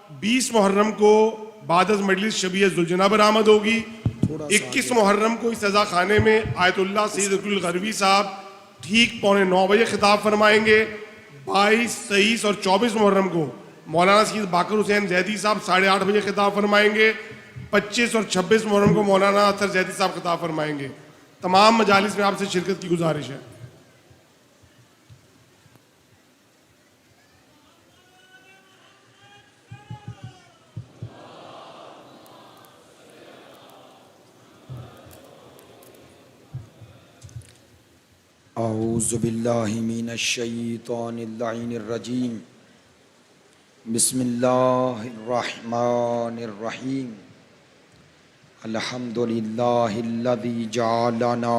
20 मुहर्रम को बादस मजलिस शबीह जुलजना बरामद होगी। 21 मुहर्रम को इस सजा खाने में आयतुल्लाह सैयद अब्दुल गरवी साहब ठीक 8:45 बजे खिताब फरमाएंगे। 22, 23 और 24 मुहर्रम को मौलाना सैयद बाकर हुसैन जैदी साहब 8:30 बजे खिताब फरमाएंगे। 25 और 26 मुहर्रम को मौलाना अतर जैदी साहब खिताब फरमाएंगे। तमाम मजालिस में आपसे शिरकत की गुजारिश है। औज़ु बिल्लाहि मिनश शैतानिर रजीम। बिस्मिल्लाहिर रहमानिर रहीम। अल्हम्दुलिल्लाहिल्लज़ी जअलना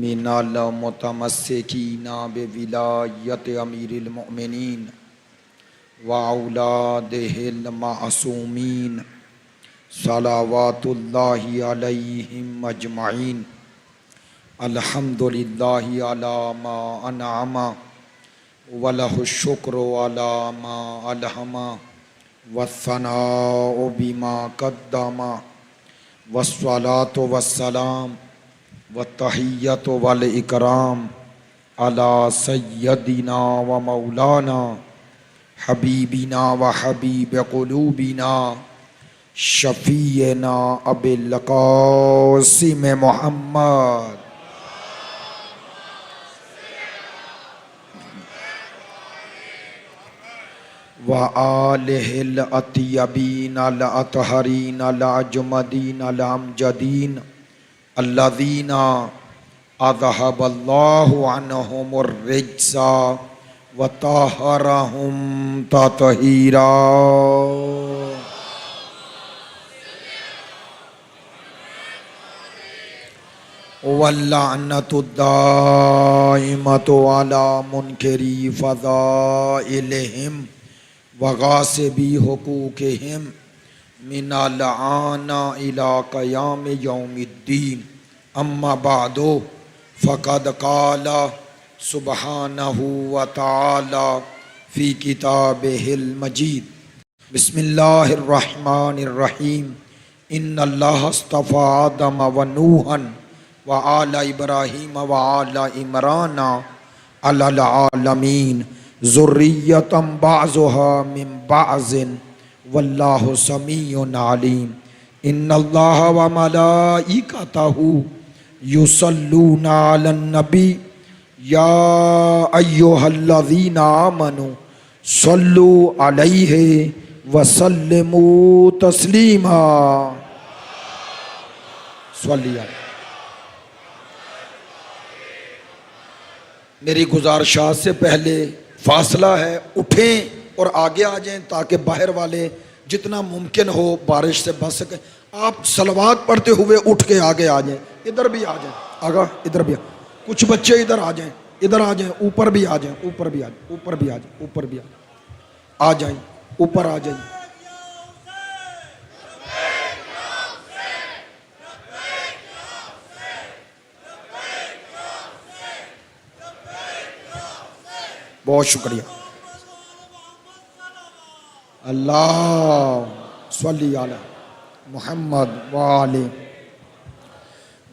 मिनल मुतमस्सिकीना बिविलायति अमीरिल मुमिनीन व औलादिहिल मासूमीन सलावतुल्लाहि अलैहिम अजमईन। अल्हम्दुलिल्लाहि अला मा अनअमा वलहु शुक्रु अला मा अलहमा वस्सनाउ बिमा कद्दमा वस्सलातु वस्सलाम वत्तहिय्यतु वल इकराम अला सय्यदिना व मौलाना हबीबिना व हबीब कुलूबिना शफीना अबिल कासिम मुहम्मद व आलिहिल अतियबीन अल अतहरीन अल अजमदीन अल अमजदीन अल्लज़ीना अज़हबल्लाहु अन्हुमुर रिज्सा व तहरहुम ततहीरा। वल्लअनतु दाइमतु अला मुनकरी फ़ज़ाइलिहिम व गासिबी हुकूकिहिम मिनल आना इला क़याम यौमिद्दीन। अम्मा बादो फ़क़द क़ाला सुब्हानहु व तआला फ़ी किताबिहिल मजीद। बिस्मिल्लाहिर रहमानिर रहीम। इन्नल्लाह अस्तफ़ा आदम व नूहन व आला इब्राहीम व आला इमरान अलल आलमीन ज़ुर्रियतम बाज़ुहा मिन बाज़िन वल्लाहु समीउन अलीम। इन्नल्लाह व मलाइकतहु युसल्लूना अलन नबी या अय्युहल्लज़ीना आमनु सल्लु अलैहि व सल्लिमू तस्लीमा। सल्लिया। मेरी गुजारिशात से पहले फासला है, उठें और आगे आ जाएं ताकि बाहर वाले जितना मुमकिन हो बारिश से बच सकें। आप सलवात पढ़ते हुए उठ के आगे आ जाएं। इधर भी आ जाएं, आगा इधर भी कुछ बच्चे इधर आ जाएं, इधर आ जाएं, ऊपर भी आ जाएं, ऊपर भी आ जाएं, ऊपर भी आ जाएं, ऊपर भी आ जाएं, ऊपर आ जाएं। बहुत शुक्रिया। अल्लाह सल्ली अला मुहम्मद व आले।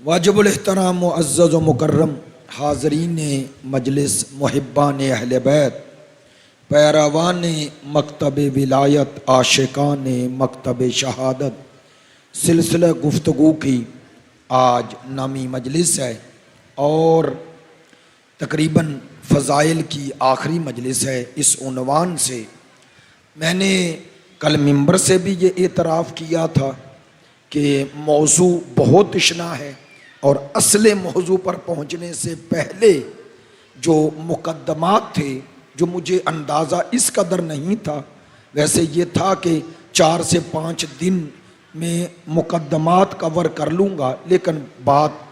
वाजिबुल एहतराम मुअज़्ज़ज़ व मुकर्रम हाज़रीन मजलिस, मुहिब्बान अहले बैत, पैरवान मकतब विलायत, आशिकान मकतब शहादत, सिलसिला गुफ्तगू की आज नामी मजलिस है और तकरीबन फ़ज़ाइल की आखिरी मजलिस है। इस उन्वान से मैंने कल मिंबर से भी ये एतराफ़ किया था कि मौजू बहुत तशना है और असले मौजू पर पहुँचने से पहले जो मुकद्दमात थे, जो मुझे अंदाज़ा इस कदर नहीं था, वैसे ये था कि 4 से 5 दिन में मुकद्दमात कवर कर लूँगा, लेकिन बात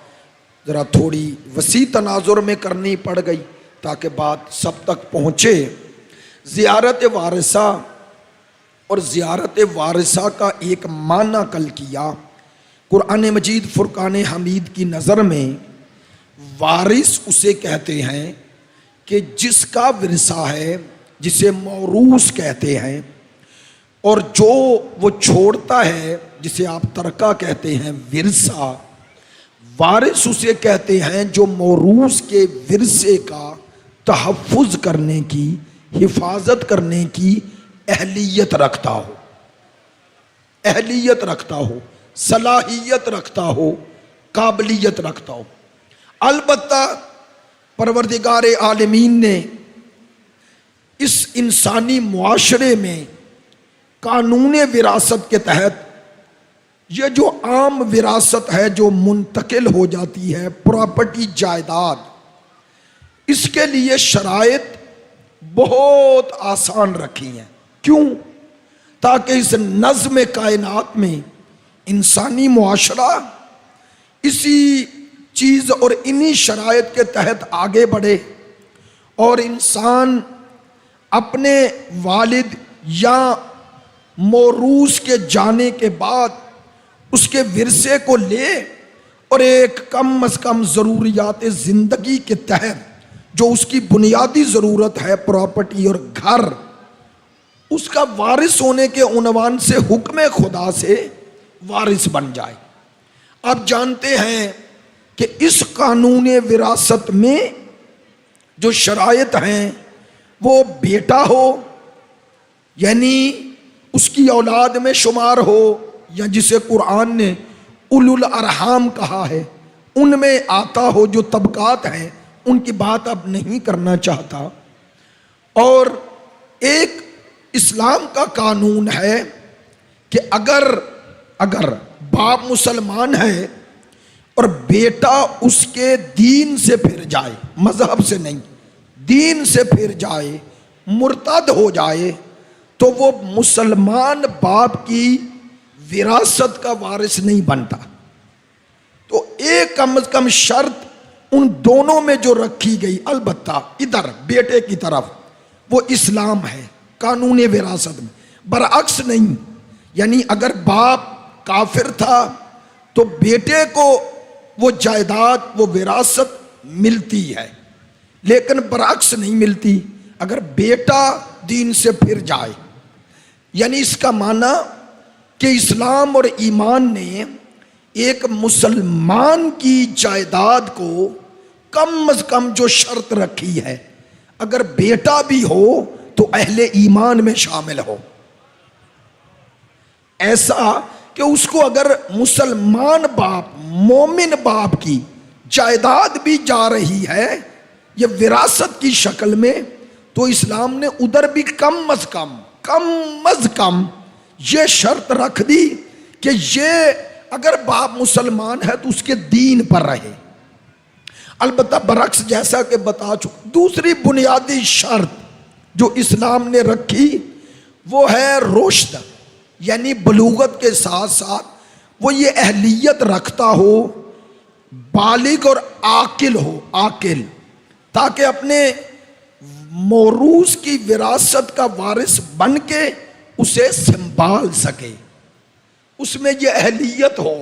ज़रा थोड़ी वसी तनाजुर में करनी पड़ गई ताकि बात सब तक पहुँचे। ज़ियारत वारिसा और ज़ियारत वारिसा का एक माना कल किया। कुरान मजीद फुरकान हमीद की नज़र में वारिस उसे कहते हैं कि जिसका विरसा है, जिसे मौरूस कहते हैं, और जो वो छोड़ता है जिसे आप तरका कहते हैं, विरसा, वारिस उसे कहते हैं जो मौरूस के विरसे का तहफ़्फ़ुज़ करने की, हिफाजत करने की अहलियत रखता हो, अहलियत रखता हो, सलाहियत रखता हो, काबिलियत रखता हो। अलबत्ता परवरदिगार आलमीन ने इस इंसानी मुआशरे में कानून विरासत के तहत ये जो आम विरासत है जो मुंतकिल हो जाती है, प्रॉपर्टी, जायदाद, इसके लिए शराइत बहुत आसान रखी हैं। क्यों? ताकि इस नज़्म कायनात में इंसानी मुआशरा इसी चीज़ और इन्हीं शराइत के तहत आगे बढ़े और इंसान अपने वालिद या मौरूस के जाने के बाद उसके विरसे को ले और एक कम अज़ कम ज़रूरियात ज़िंदगी के तहत जो उसकी बुनियादी ज़रूरत है, प्रॉपर्टी और घर, उसका वारिस होने के उन्वान से हुक्म खुदा से वारिस बन जाए। आप जानते हैं कि इस कानून विरासत में जो शराइत हैं वो बेटा हो यानी उसकी औलाद में शुमार हो, या जिसे कुरान ने उलुल अरहाम कहा है उनमें आता हो, जो तबकात हैं उनकी बात अब नहीं करना चाहता। और एक इस्लाम का कानून है कि अगर बाप मुसलमान है और बेटा उसके दीन से फिर जाए, मजहब से नहीं, दीन से फिर जाए, मुर्तद हो जाए, तो वो मुसलमान बाप की विरासत का वारिस नहीं बनता। तो एक कम से कम शर्त उन दोनों में जो रखी गई, अलबत्ता इधर बेटे की तरफ, वो इस्लाम है कानून विरासत में, बरअक्स नहीं। यानी अगर बाप काफिर था तो बेटे को वो जायदाद, वो विरासत मिलती है, लेकिन बरअक्स नहीं मिलती अगर बेटा दीन से फिर जाए। यानी इसका माना कि इस्लाम और ईमान ने एक मुसलमान की जायदाद को कम अज कम जो शर्त रखी है, अगर बेटा भी हो तो अहले ईमान में शामिल हो, ऐसा कि उसको अगर मुसलमान बाप, मोमिन बाप की जायदाद भी जा रही है ये विरासत की शक्ल में, तो इस्लाम ने उधर भी कम अज कम ये शर्त रख दी कि ये अगर बाप मुसलमान है तो उसके दीन पर रहे। अलबत्ता बरक्स जैसा कि बता चुका, दूसरी बुनियादी शर्त जो इस्लाम ने रखी वो है रुश्द, यानी बलूगत के साथ साथ वो ये अहलियत रखता हो, बालिग और आकिल हो, आकिल, ताकि अपने मौरूस की विरासत का वारिस बन के उसे संभाल सके, उसमें यह अहलियत हो।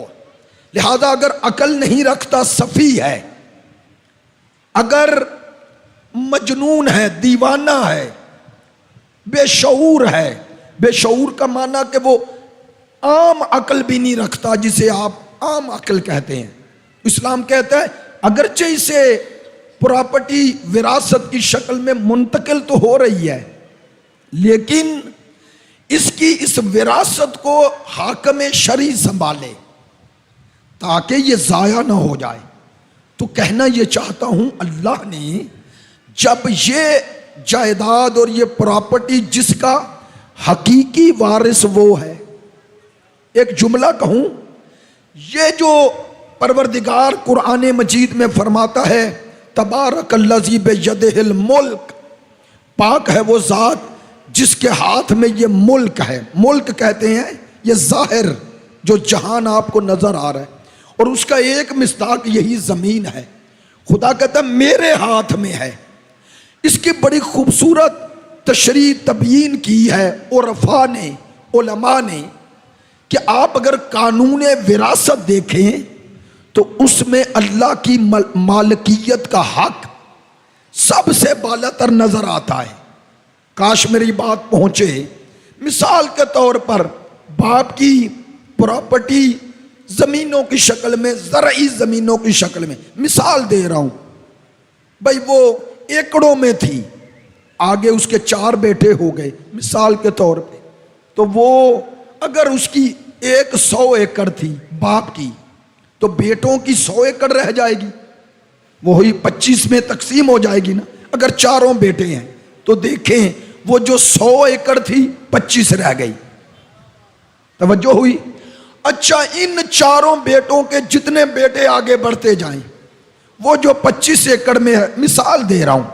लिहाजा अगर अकल नहीं रखता, सफ़ी है, अगर मजनून है, दीवाना है, बेशऊर है, बेशऊर का माना कि वो आम अकल भी नहीं रखता जिसे आप आम अकल कहते हैं, इस्लाम कहता है अगरचे इसे प्रॉपर्टी विरासत की शक्ल में मुंतकिल तो हो रही है, लेकिन इसकी इस विरासत को हाकम शरी संभाले ताकि ये ज़ाया ना हो जाए। तो कहना ये चाहता हूं, अल्लाह ने जब ये जायदाद और ये प्रॉपर्टी जिसका हकीकी वारिस वो है, एक जुमला कहूं, ये जो परवरदिगार कुरान मजीद में फरमाता है तबारकल्लज़ी बियदिहिल मुल्क, पाक है वो ज़ात जिसके हाथ में ये मुल्क है। मुल्क कहते हैं ये ज़ाहिर जो जहान आपको नज़र आ रहा है, और उसका एक मिस्दाक यही ज़मीन है। खुदा कहता है मेरे हाथ में है। इसकी बड़ी खूबसूरत तशरीह तबयीन की है उरफा ने, उलमा ने, कि आप अगर कानून विरासत देखें तो उसमें अल्लाह की मालिकियत का हक सबसे बालातर नजर आता है। काश मेरी बात पहुंचे। मिसाल के तौर पर बाप की प्रॉपर्टी जमीनों की शक्ल में, ज़रई जमीनों की शक्ल में, मिसाल दे रहा हूं भाई, वो एकड़ों में थी, आगे उसके 4 बेटे हो गए मिसाल के तौर पे, तो वो अगर उसकी 100 एकड़ थी बाप की, तो बेटों की 100 एकड़ रह जाएगी, वो ही 25 में तकसीम हो जाएगी ना। अगर चारों बेटे हैं तो देखें वो जो 100 एकड़ थी 25 रह गई। तवज्जो हुई? अच्छा, इन चारों बेटों के जितने बेटे आगे बढ़ते जाएं, वो जो 25 एकड़ में है, मिसाल दे रहा हूं,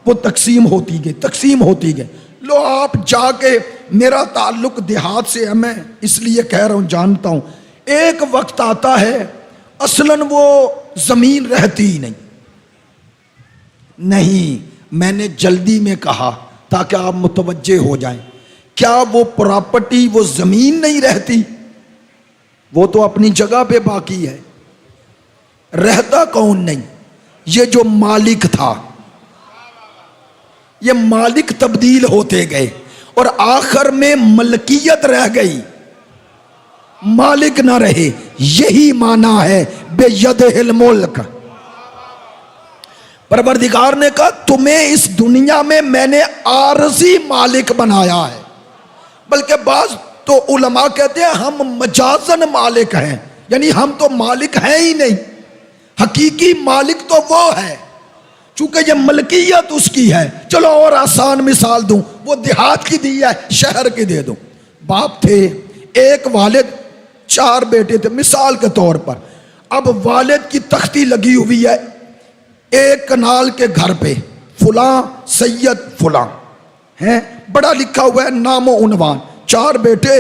वो तकसीम होती गई, तकसीम होती गई। लो आप जाके, मेरा ताल्लुक देहात से है, मैं इसलिए कह रहा हूं, जानता हूं, एक वक्त आता है असलन वो जमीन रहती ही नहीं, मैंने जल्दी में कहा ताकि आप मुतवज्जे हो जाएं। क्या वो प्रॉपर्टी, वो जमीन नहीं रहती? वो तो अपनी जगह पे बाकी है, रहता कौन नहीं? ये जो मालिक था, ये मालिक तब्दील होते गए और आखिर में मलकियत रह गई, मालिक ना रहे। यही माना है बेयदिल मुल्क। परवरदिगार ने कहा तुम्हें इस दुनिया में मैंने आरजी मालिक बनाया है, बल्कि बाज तो उलमा कहते हैं हम मजाजन मालिक हैं, यानी हम तो मालिक हैं ही नहीं, हकीकी मालिक तो वो है, चूंकि ये मलकियत उसकी है। चलो और आसान मिसाल दूं, वो देहात की दी है, शहर की दे दूं। बाप थे, एक वालिद, 4 बेटे थे मिसाल के तौर पर। अब वालिद की तख्ती लगी हुई है एक कनाल के घर पे, फुला सैयद फुला है, बड़ा लिखा हुआ है नामो उन्वान, 4 बेटे।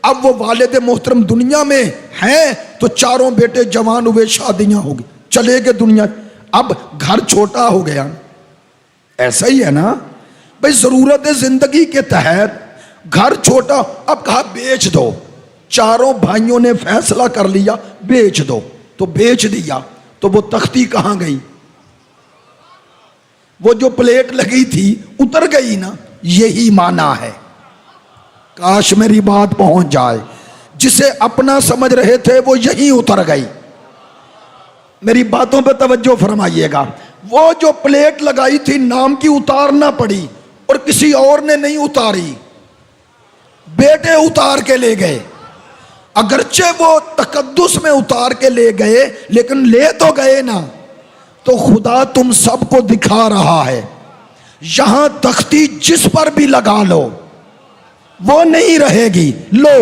अब वो वालिद मोहतरम दुनिया में हैं, तो चारों बेटे जवान हुए, शादियां हो गई, चले गए दुनिया। अब घर छोटा हो गया, ऐसा ही है ना भाई, जरूरत जिंदगी के तहत घर छोटा। अब कहा बेच दो, चारों भाइयों ने फैसला कर लिया बेच दो, तो बेच दिया। तो वो तख्ती कहां गई? वो जो प्लेट लगी थी उतर गई ना। यही माना है, काश मेरी बात पहुंच जाए। जिसे अपना समझ रहे थे वो यहीं उतर गई। मेरी बातों पे तवज्जो फरमाइएगा। वो जो प्लेट लगाई थी नाम की उतारना पड़ी और किसी और ने नहीं उतारी, बेटे उतार के ले गए। अगरचे वो तकद्दुस में उतार के ले गए, लेकिन ले तो गए ना। तो खुदा तुम सबको दिखा रहा है, यहां तख्ती जिस पर भी लगा लो वो नहीं रहेगी। लो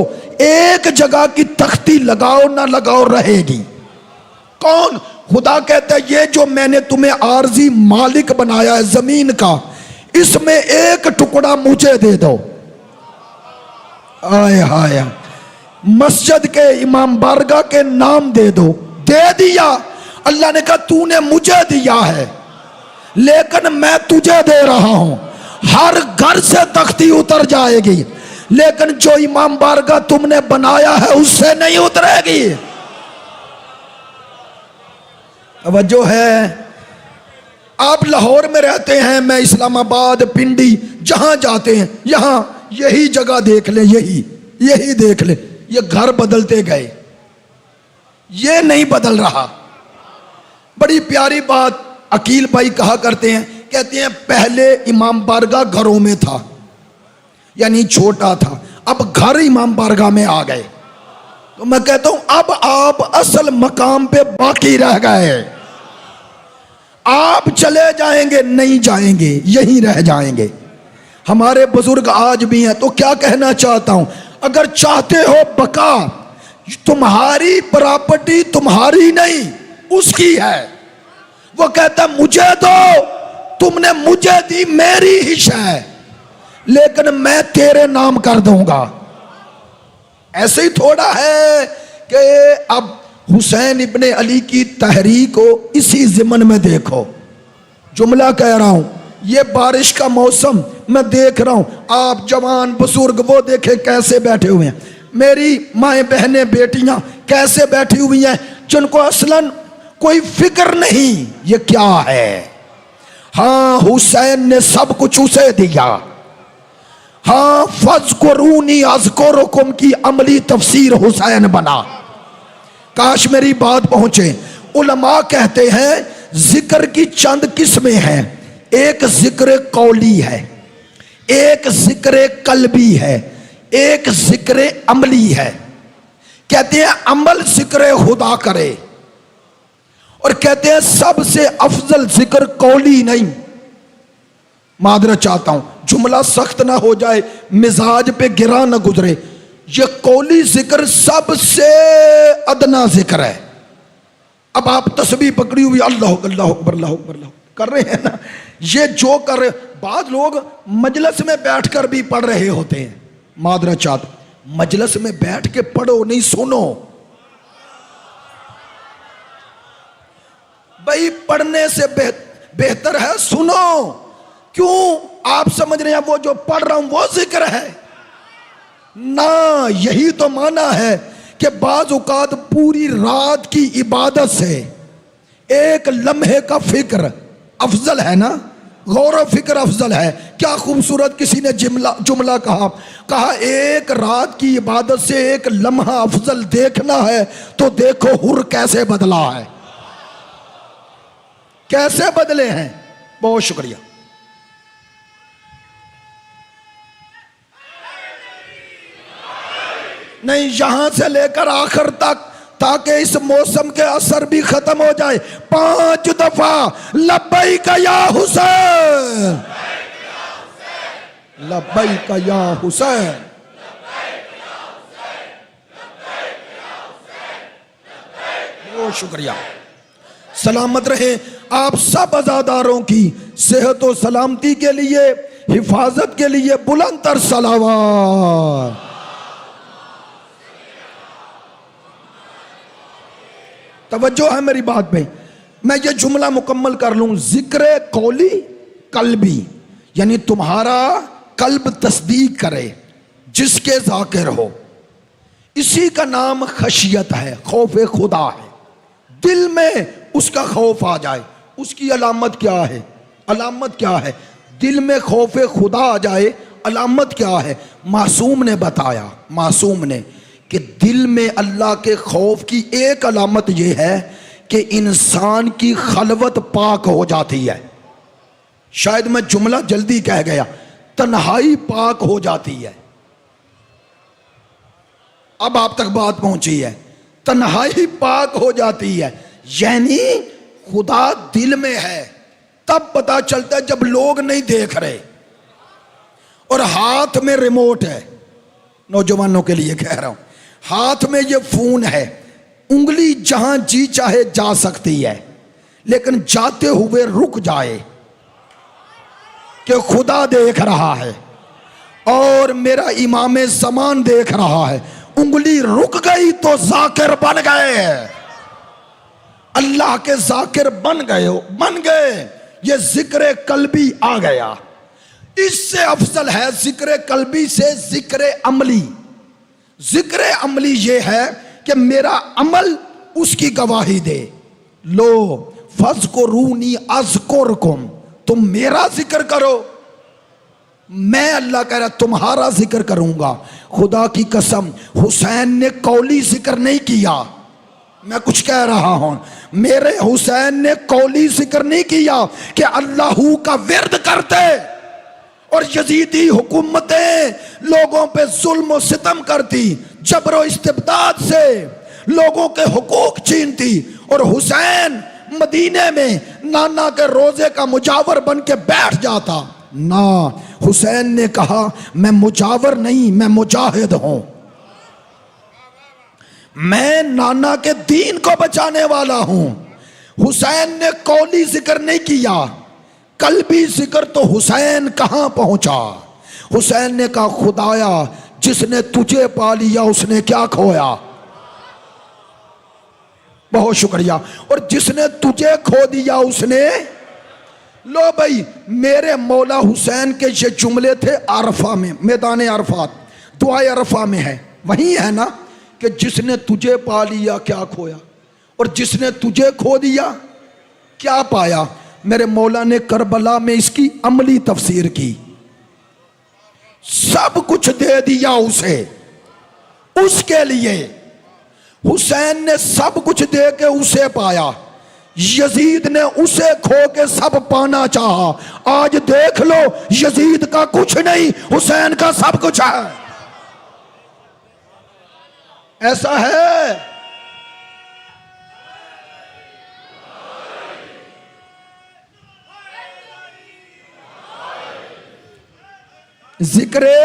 एक जगह की तख्ती लगाओ ना लगाओ रहेगी। कौन? खुदा कहता है ये जो मैंने तुम्हें आरजी मालिक बनाया है जमीन का, इसमें एक टुकड़ा मुझे दे दो। आय हाय, मस्जिद के इमाम बारगाह के नाम दे दो। दे दिया। अल्लाह ने कहा तूने मुझे दिया है, लेकिन मैं तुझे दे रहा हूं। हर घर से तख्ती उतर जाएगी, लेकिन जो इमाम बारगाह तुमने बनाया है उससे नहीं उतरेगी। तवज्जो है? आप लाहौर में रहते हैं, मैं इस्लामाबाद, पिंडी, जहां जाते हैं यहां यही जगह देख ले, यही देख ले। ये घर बदलते गए, ये नहीं बदल रहा। बड़ी प्यारी बात अकील भाई कहा करते हैं, कहते हैं पहले इमाम बारगाह घरों में था, यानी छोटा था, अब घर इमाम बारगाह में आ गए। तो मैं कहता हूं अब आप असल मकाम पे बाकी रह गए। आप चले जाएंगे नहीं जाएंगे, यहीं रह जाएंगे। हमारे बुजुर्ग आज भी हैं। तो क्या कहना चाहता हूं, अगर चाहते हो बका, तुम्हारी प्रॉपर्टी तुम्हारी नहीं उसकी है। वो कहता मुझे दो, तुमने मुझे दी, मेरी हिस्सा है, लेकिन मैं तेरे नाम कर दूंगा। ऐसे ही थोड़ा है कि अब हुसैन इब्ने अली की तहरीक को इसी ज़िमन में देखो। जुमला कह रहा हूं, ये बारिश का मौसम मैं देख रहा हूं, आप जवान बुजुर्ग वो देखे कैसे बैठे हुए हैं, मेरी माएँ बहनें बेटियां कैसे बैठी हुई हैं, जिनको असलन कोई फिक्र नहीं ये क्या है। हाँ, हुसैन ने सब कुछ उसे दिया, हाँ, फज़कुरूनी अज़कुरुकुम की अमली तफसीर हुसैन बना। काश मेरी बात पहुंचे। उलमा कहते हैं जिक्र की चंद किस्में हैं। एक जिक्र कौली है, एक जिक्र कल्बी है, एक जिक्र अमली है। कहते हैं अमल जिक्र खुदा करे, और कहते हैं सबसे अफजल जिक्र कौली नहीं। मादरत चाहता हूं जुमला सख्त ना हो जाए, मिजाज पे गिरा ना गुजरे। ये कौली जिक्र सबसे अदना जिक्र है। अब आप तस्बीह पकड़ी हुई अल्लाह अल्लाह अकबर अल्लाह अकबर अल्लाह कर रहे हैं ना, ये जो कर रहे, बाद लोग मजलिस में बैठकर भी पढ़ रहे होते हैं। मादरत चाहता, मजलिस में बैठ के पढ़ो नहीं सुनो। भाई पढ़ने से बेहतर है सुनो। क्यों आप समझ रहे हैं वो जो पढ़ रहा हूं वो जिक्र है ना? यही तो माना है कि बाज औकात पूरी रात की इबादत से एक लम्हे का फिक्र अफजल है ना, गौर फिक्र अफजल है। क्या खूबसूरत किसी ने जुमला कहा एक रात की इबादत से एक लम्हा अफजल देखना है तो देखो हुर कैसे बदला है, कैसे बदले हैं। बहुत शुक्रिया। नहीं, यहां से लेकर आखिर तक, ताकि इस मौसम के असर भी खत्म हो जाए, 5 दफा लब्बैक या हुसैन, लब्बैक या हुसैन। बहुत शुक्रिया। सलामत रहे आप सब अज़ादारों की सेहत और सलामती के लिए, हिफाजत के लिए बुलंद तर सलावत। तवज्जो है मेरी बात पे। मैं ये जुमला मुकम्मल कर लूं। जिक्र कौली कल्बी, यानी तुम्हारा कल्ब तस्दीक करे जिसके जाकिर हो, इसी का नाम खशियत है, खौफ खुदा है। दिल में उसका खौफ आ जाए, उसकी अलामत क्या है? अलामत क्या है? दिल में खौफ खुदा आ जाए, अलामत क्या है? मासूम ने बताया, मासूम ने, कि दिल में अल्लाह के खौफ की एक अलामत यह है कि इंसान की खलवत पाक हो जाती है। शायद मैं जुमला जल्दी कह गया, तन्हाई पाक हो जाती है। अब आप तक बात पहुंची है, तन्हाई पाक हो जाती है। यानी खुदा दिल में है, तब पता चलता है जब लोग नहीं देख रहे और हाथ में रिमोट है। नौजवानों के लिए कह रहा हूं, हाथ में ये फोन है, उंगली जहां जी चाहे जा सकती है, लेकिन जाते हुए रुक जाए कि खुदा देख रहा है और मेरा इमाम ज़मान देख रहा है। उंगली रुक गई तो जाकिर बन गए, अल्लाह के जाकिर बन गए। ये जिक्र कल्बी आ गया। इससे अफजल है जिक्र कल्बी से जिक्र अमली। जिक्र अमली ये है कि मेरा अमल उसकी गवाही दे। लो फज़कुरूनी अज़कुरुकुम, तुम मेरा जिक्र करो, मैं अल्लाह कह रहा तुम्हारा जिक्र करूंगा। खुदा की कसम, हुसैन ने कौली जिक्र नहीं किया। मैं कुछ कह रहा हूं, मेरे हुसैन ने कौली जिक्र नहीं किया कि अल्लाहू का विर्द करते और यजीदी हुकूमतें लोगों पे जुल्म और सितम करती, जबरो इस्तिबदाद से लोगों के हुकूक छीनती, और हुसैन मदीने में नाना के रोजे का मुजावर बन के बैठ जाता ना। हुसैन ने कहा मैं मुजावर नहीं, मैं मुजाहिद हूं, मैं नाना के दीन को बचाने वाला हूं। हुसैन ने कौली जिक्र नहीं किया, कल्बी जिक्र तो हुसैन कहां पहुंचा। हुसैन ने कहा खुदाया जिसने तुझे पा लिया उसने क्या खोया। बहुत शुक्रिया। और जिसने तुझे खो दिया उसने, लो भाई मेरे मौला हुसैन के ये जुमले थे अरफा में, मैदान अरफात, दुआए अरफा में है, वही है ना कि जिसने तुझे पा लिया क्या खोया, और जिसने तुझे खो दिया क्या पाया। मेरे मौला ने करबला में इसकी अमली तफसीर की। सब कुछ दे दिया उसे, उसके लिए। हुसैन ने सब कुछ दे के उसे पाया, यजीद ने उसे खो के सब पाना चाहा। आज देख लो, यजीद का कुछ नहीं, हुसैन का सब कुछ है। ऐसा है। जिक्रे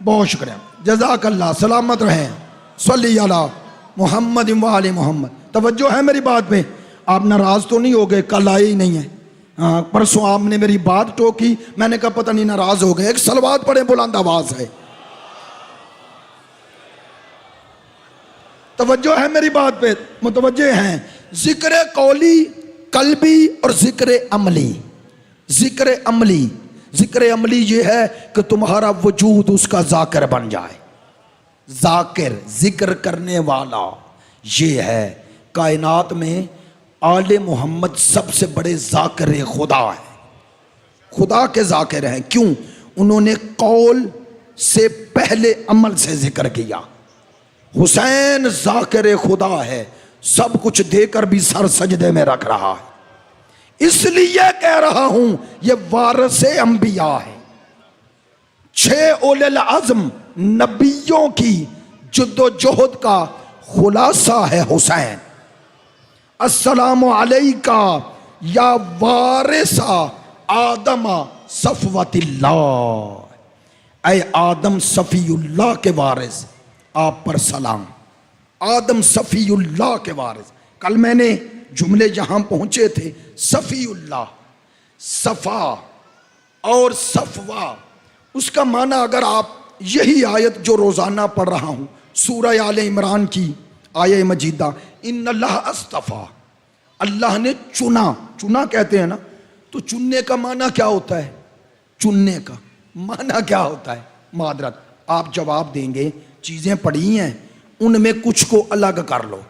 बहुत शुक्रिया, जज़ाकल्लाह, सलामत रहें। सल्ली अला मोहम्मद व आले मोहम्मद। तवज्जो है मेरी बात पे? आप नाराज तो नहीं हो गए? कल आए ही नहीं है। हाँ, परसों आपने मेरी बात टोकी, मैंने कहा पता नहीं नाराज हो गए। एक सलवात पढ़े, बुलंद आवाज है। तवज्जो है मेरी बात पे? मुतवज्जे हैं। जिक्र कौली, कल्बी और जिक्र अमली। जिक्र अमली, जिक्र अमली ये है कि तुम्हारा वजूद उसका जाकिर बन जाए। जाकिर, जिक्र करने वाला, ये है। कायनात में आले मोहम्मद सबसे बड़े जाकिर खुदा है, खुदा के जाकिर हैं। क्यों? उन्होंने कौल से पहले अमल से जिक्र किया। हुसैन जाकिर खुदा है, सब कुछ देकर भी सर सजदे में रख रहा है। इसलिए कह रहा हूं ये वारिस अंबिया है। 6 उलुल अज़्म नबियों की जद्दोजहद का खुलासा है हुसैन। अस्सलामु अलैका या वारिसा आदम सफ़वतिल्लाह, ऐ आदम सफ़ीउल्लाह के वारिस, आप पर सलाम। आदम सफ़ीउल्लाह के वारिस। कल मैंने जुमले जहां पहुंचे थे, सफ़ीउल्लाह, सफ़ा और सफ़वा, उसका माना अगर आप यही आयत जो रोज़ाना पढ़ रहा हूं, सूरह आले इमरान की आयत मजीदा, इन्नल्लाह अस्तफ़ा, अल्लाह ने चुना। चुना कहते हैं ना, तो चुनने का माना क्या होता है? चुनने का माना क्या होता है? मादरत, आप जवाब देंगे। चीज़ें पढ़ी हैं, उनमें कुछ को अलग कर लो।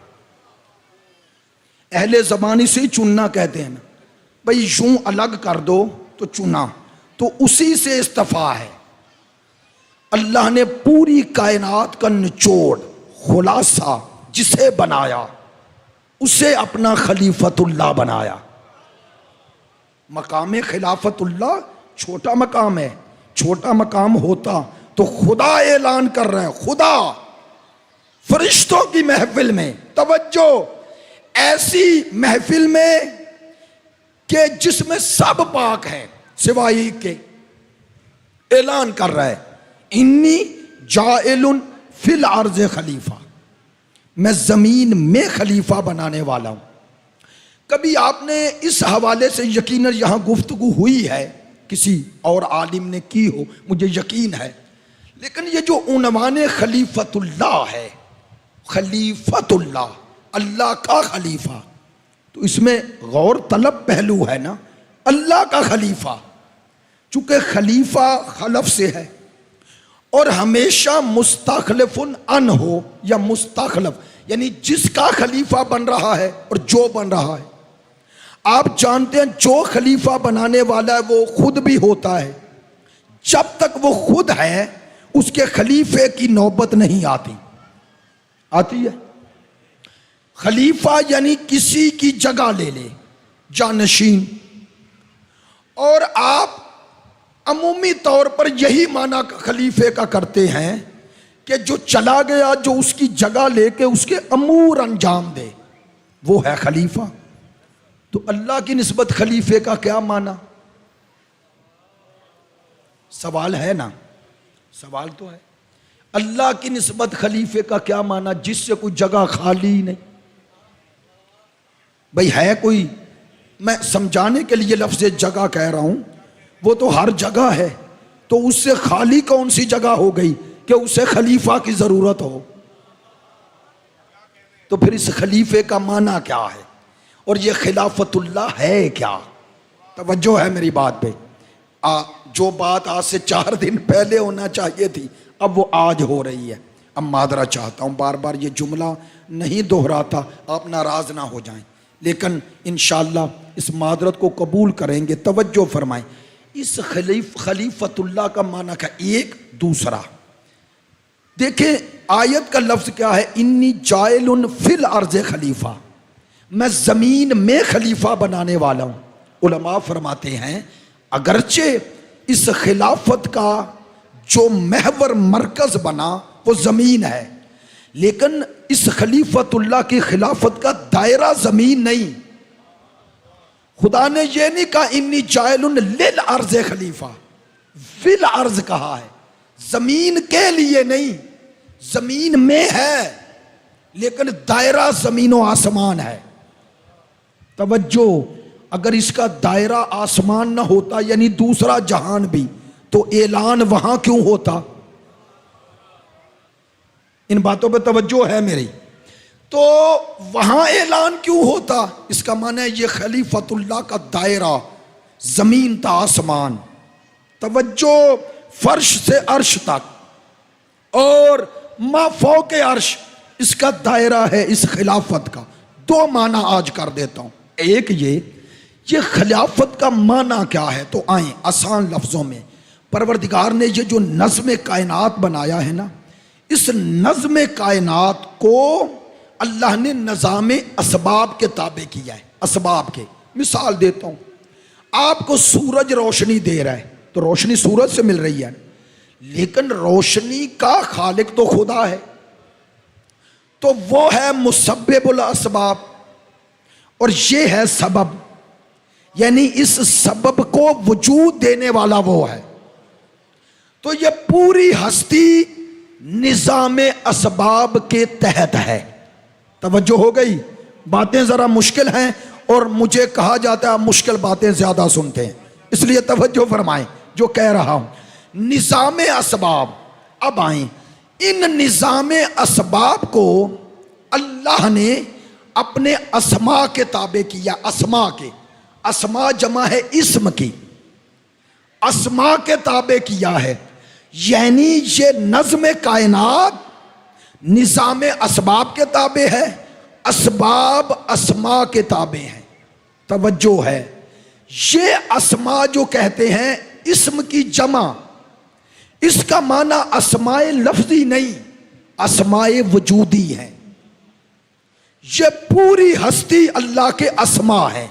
अहले ज़बानी से चुनना कहते हैं ना, भाई यूं अलग कर दो तो चुना, तो उसी से इस्तफा है। अल्लाह ने पूरी कायनात का निचोड़, खुलासा जिसे बनाया, उसे अपना खलीफतुल्लाह बनाया। मकाम खिलाफतुल्लाह छोटा मकाम है। छोटा मकाम होता तो खुदा ऐलान कर रहा है, खुदा फरिश्तों की महफिल में, तवज्जो, ऐसी महफिल में कि जिसमें सब पाक हैं सिवाय एक के, ऐलान कर रहा है, इन्नी जाइलुन फिल अर्ज़ खलीफा, मैं जमीन में खलीफा बनाने वाला हूं। कभी आपने इस हवाले से यकीनन यहां गुफ्तगू हुई है, किसी और आलिम ने की हो, मुझे यकीन है। लेकिन ये जो उन्वाने खलीफतुल्लाह है, खलीफतुल्लाह, अल्लाह का खलीफा, तो इसमें गौर तलब पहलू है ना। अल्लाह का खलीफा, चूंकि खलीफा खलफ से है और हमेशा मुस्तखलफुन अन हो या मुस्तखलफ, यानी जिसका खलीफा बन रहा है और जो बन रहा है। आप जानते हैं जो खलीफा बनाने वाला है वो खुद भी होता है। जब तक वो खुद है उसके खलीफे की नौबत नहीं आती। आती है? खलीफा यानी किसी की जगह ले ले, जानशीन। और आप अमूमी तौर पर यही माना खलीफे का करते हैं कि जो चला गया, जो उसकी जगह लेके उसके अमूर अंजाम दे, वो है खलीफा। तो अल्लाह की निस्बत खलीफे का क्या माना? सवाल है ना, सवाल तो है। अल्लाह की निस्बत खलीफे का क्या माना? जिससे कोई जगह खाली ही नहीं। भाई है कोई, मैं समझाने के लिए लफ्ज़ जगह कह रहा हूं, वो तो हर जगह है, तो उससे खाली कौन सी जगह हो गई कि उसे खलीफा की जरूरत हो? तो फिर इस खलीफे का माना क्या है और ये खिलाफतुल्लाह है क्या? तवज्जो है मेरी बात पे। जो बात आज से 4 दिन पहले होना चाहिए थी, अब वो आज हो रही है। अब मादरा चाहता हूँ, बार बार ये जुमला नहीं दोहराता, आप नाराज ना हो जाएं, लेकिन इंशाअल्लाह इस मादरत को कबूल करेंगे। तवज्जो फरमाएं। इस खलीफतुल्लाह का माना क्या? एक दूसरा। देखें आयत का लफ्ज क्या है, इन्नी जाइलुन फिल अर्ज़ खलीफा, मैं जमीन में खलीफा बनाने वाला हूं। उलमा फरमाते हैं अगरचे इस खिलाफत का जो महवर मरकज बना वो जमीन है, लेकिन इस खलीफतुल्लाह की खिलाफत का दायरा जमीन नहीं। खुदा ने ये नहीं कहा इन्नी जाइलुन लिल अर्ज़ खलीफा, फिल अर्ज़ कहा है, जमीन के लिए नहीं। जमीन में है लेकिन दायरा जमीन व आसमान है। तवज्जो, अगर इसका दायरा आसमान ना होता यानी दूसरा जहान भी, तो ऐलान वहां क्यों होता? इन बातों पे तवज्जो है मेरी। तो वहां ऐलान क्यों होता? इसका माना है ये खलीफतुल्लाह का दायरा जमीन था आसमान। तवज्जो, फर्श से अर्श तक और माफौ के अर्श, इसका दायरा है इस खिलाफत का। दो माना आज कर देता हूं। एक ये खिलाफत का माना क्या है, तो आए आसान लफ्जों में। परवरदिगार ने ये जो नज़्म कायनात बनाया है ना, इस नज़्म कायनात को अल्लाह ने निज़ाम असबाब के ताबे किया है। असबाब के मिसाल देता हूं, आपको सूरज रोशनी दे रहा है तो रोशनी सूरज से मिल रही है, लेकिन रोशनी का खालिक तो खुदा है, तो वो है मुसब्बिबुल असबाब और ये है सबब, यानी इस सबब को वजूद देने वाला वो है। तो ये पूरी हस्ती निज़ाम असबाब के तहत है। तवज्जो हो गई? बातें जरा मुश्किल हैं और मुझे कहा जाता है मुश्किल बातें ज्यादा सुनते हैं, इसलिए तवज्जो फरमाएं जो कह रहा हूं। निज़ाम असबाब, अब आए इन निज़ाम असबाब को अल्लाह ने अपने अस्मा के ताबे किया। अस्मा के, अस्मा जमा है इस्म की, अस्मा के ताबे किया है, यानी ये नज़्म कायनात निज़ाम असबाब के ताबे है, असबाब अस्मा के ताबे हैं। तवज्जो है, ये अस्मा जो कहते हैं इस्म की जमा, इसका माना अस्माए लफ्जी नहीं, अस्माए वजूदी है। ये पूरी हस्ती अल्लाह के अस्मा है।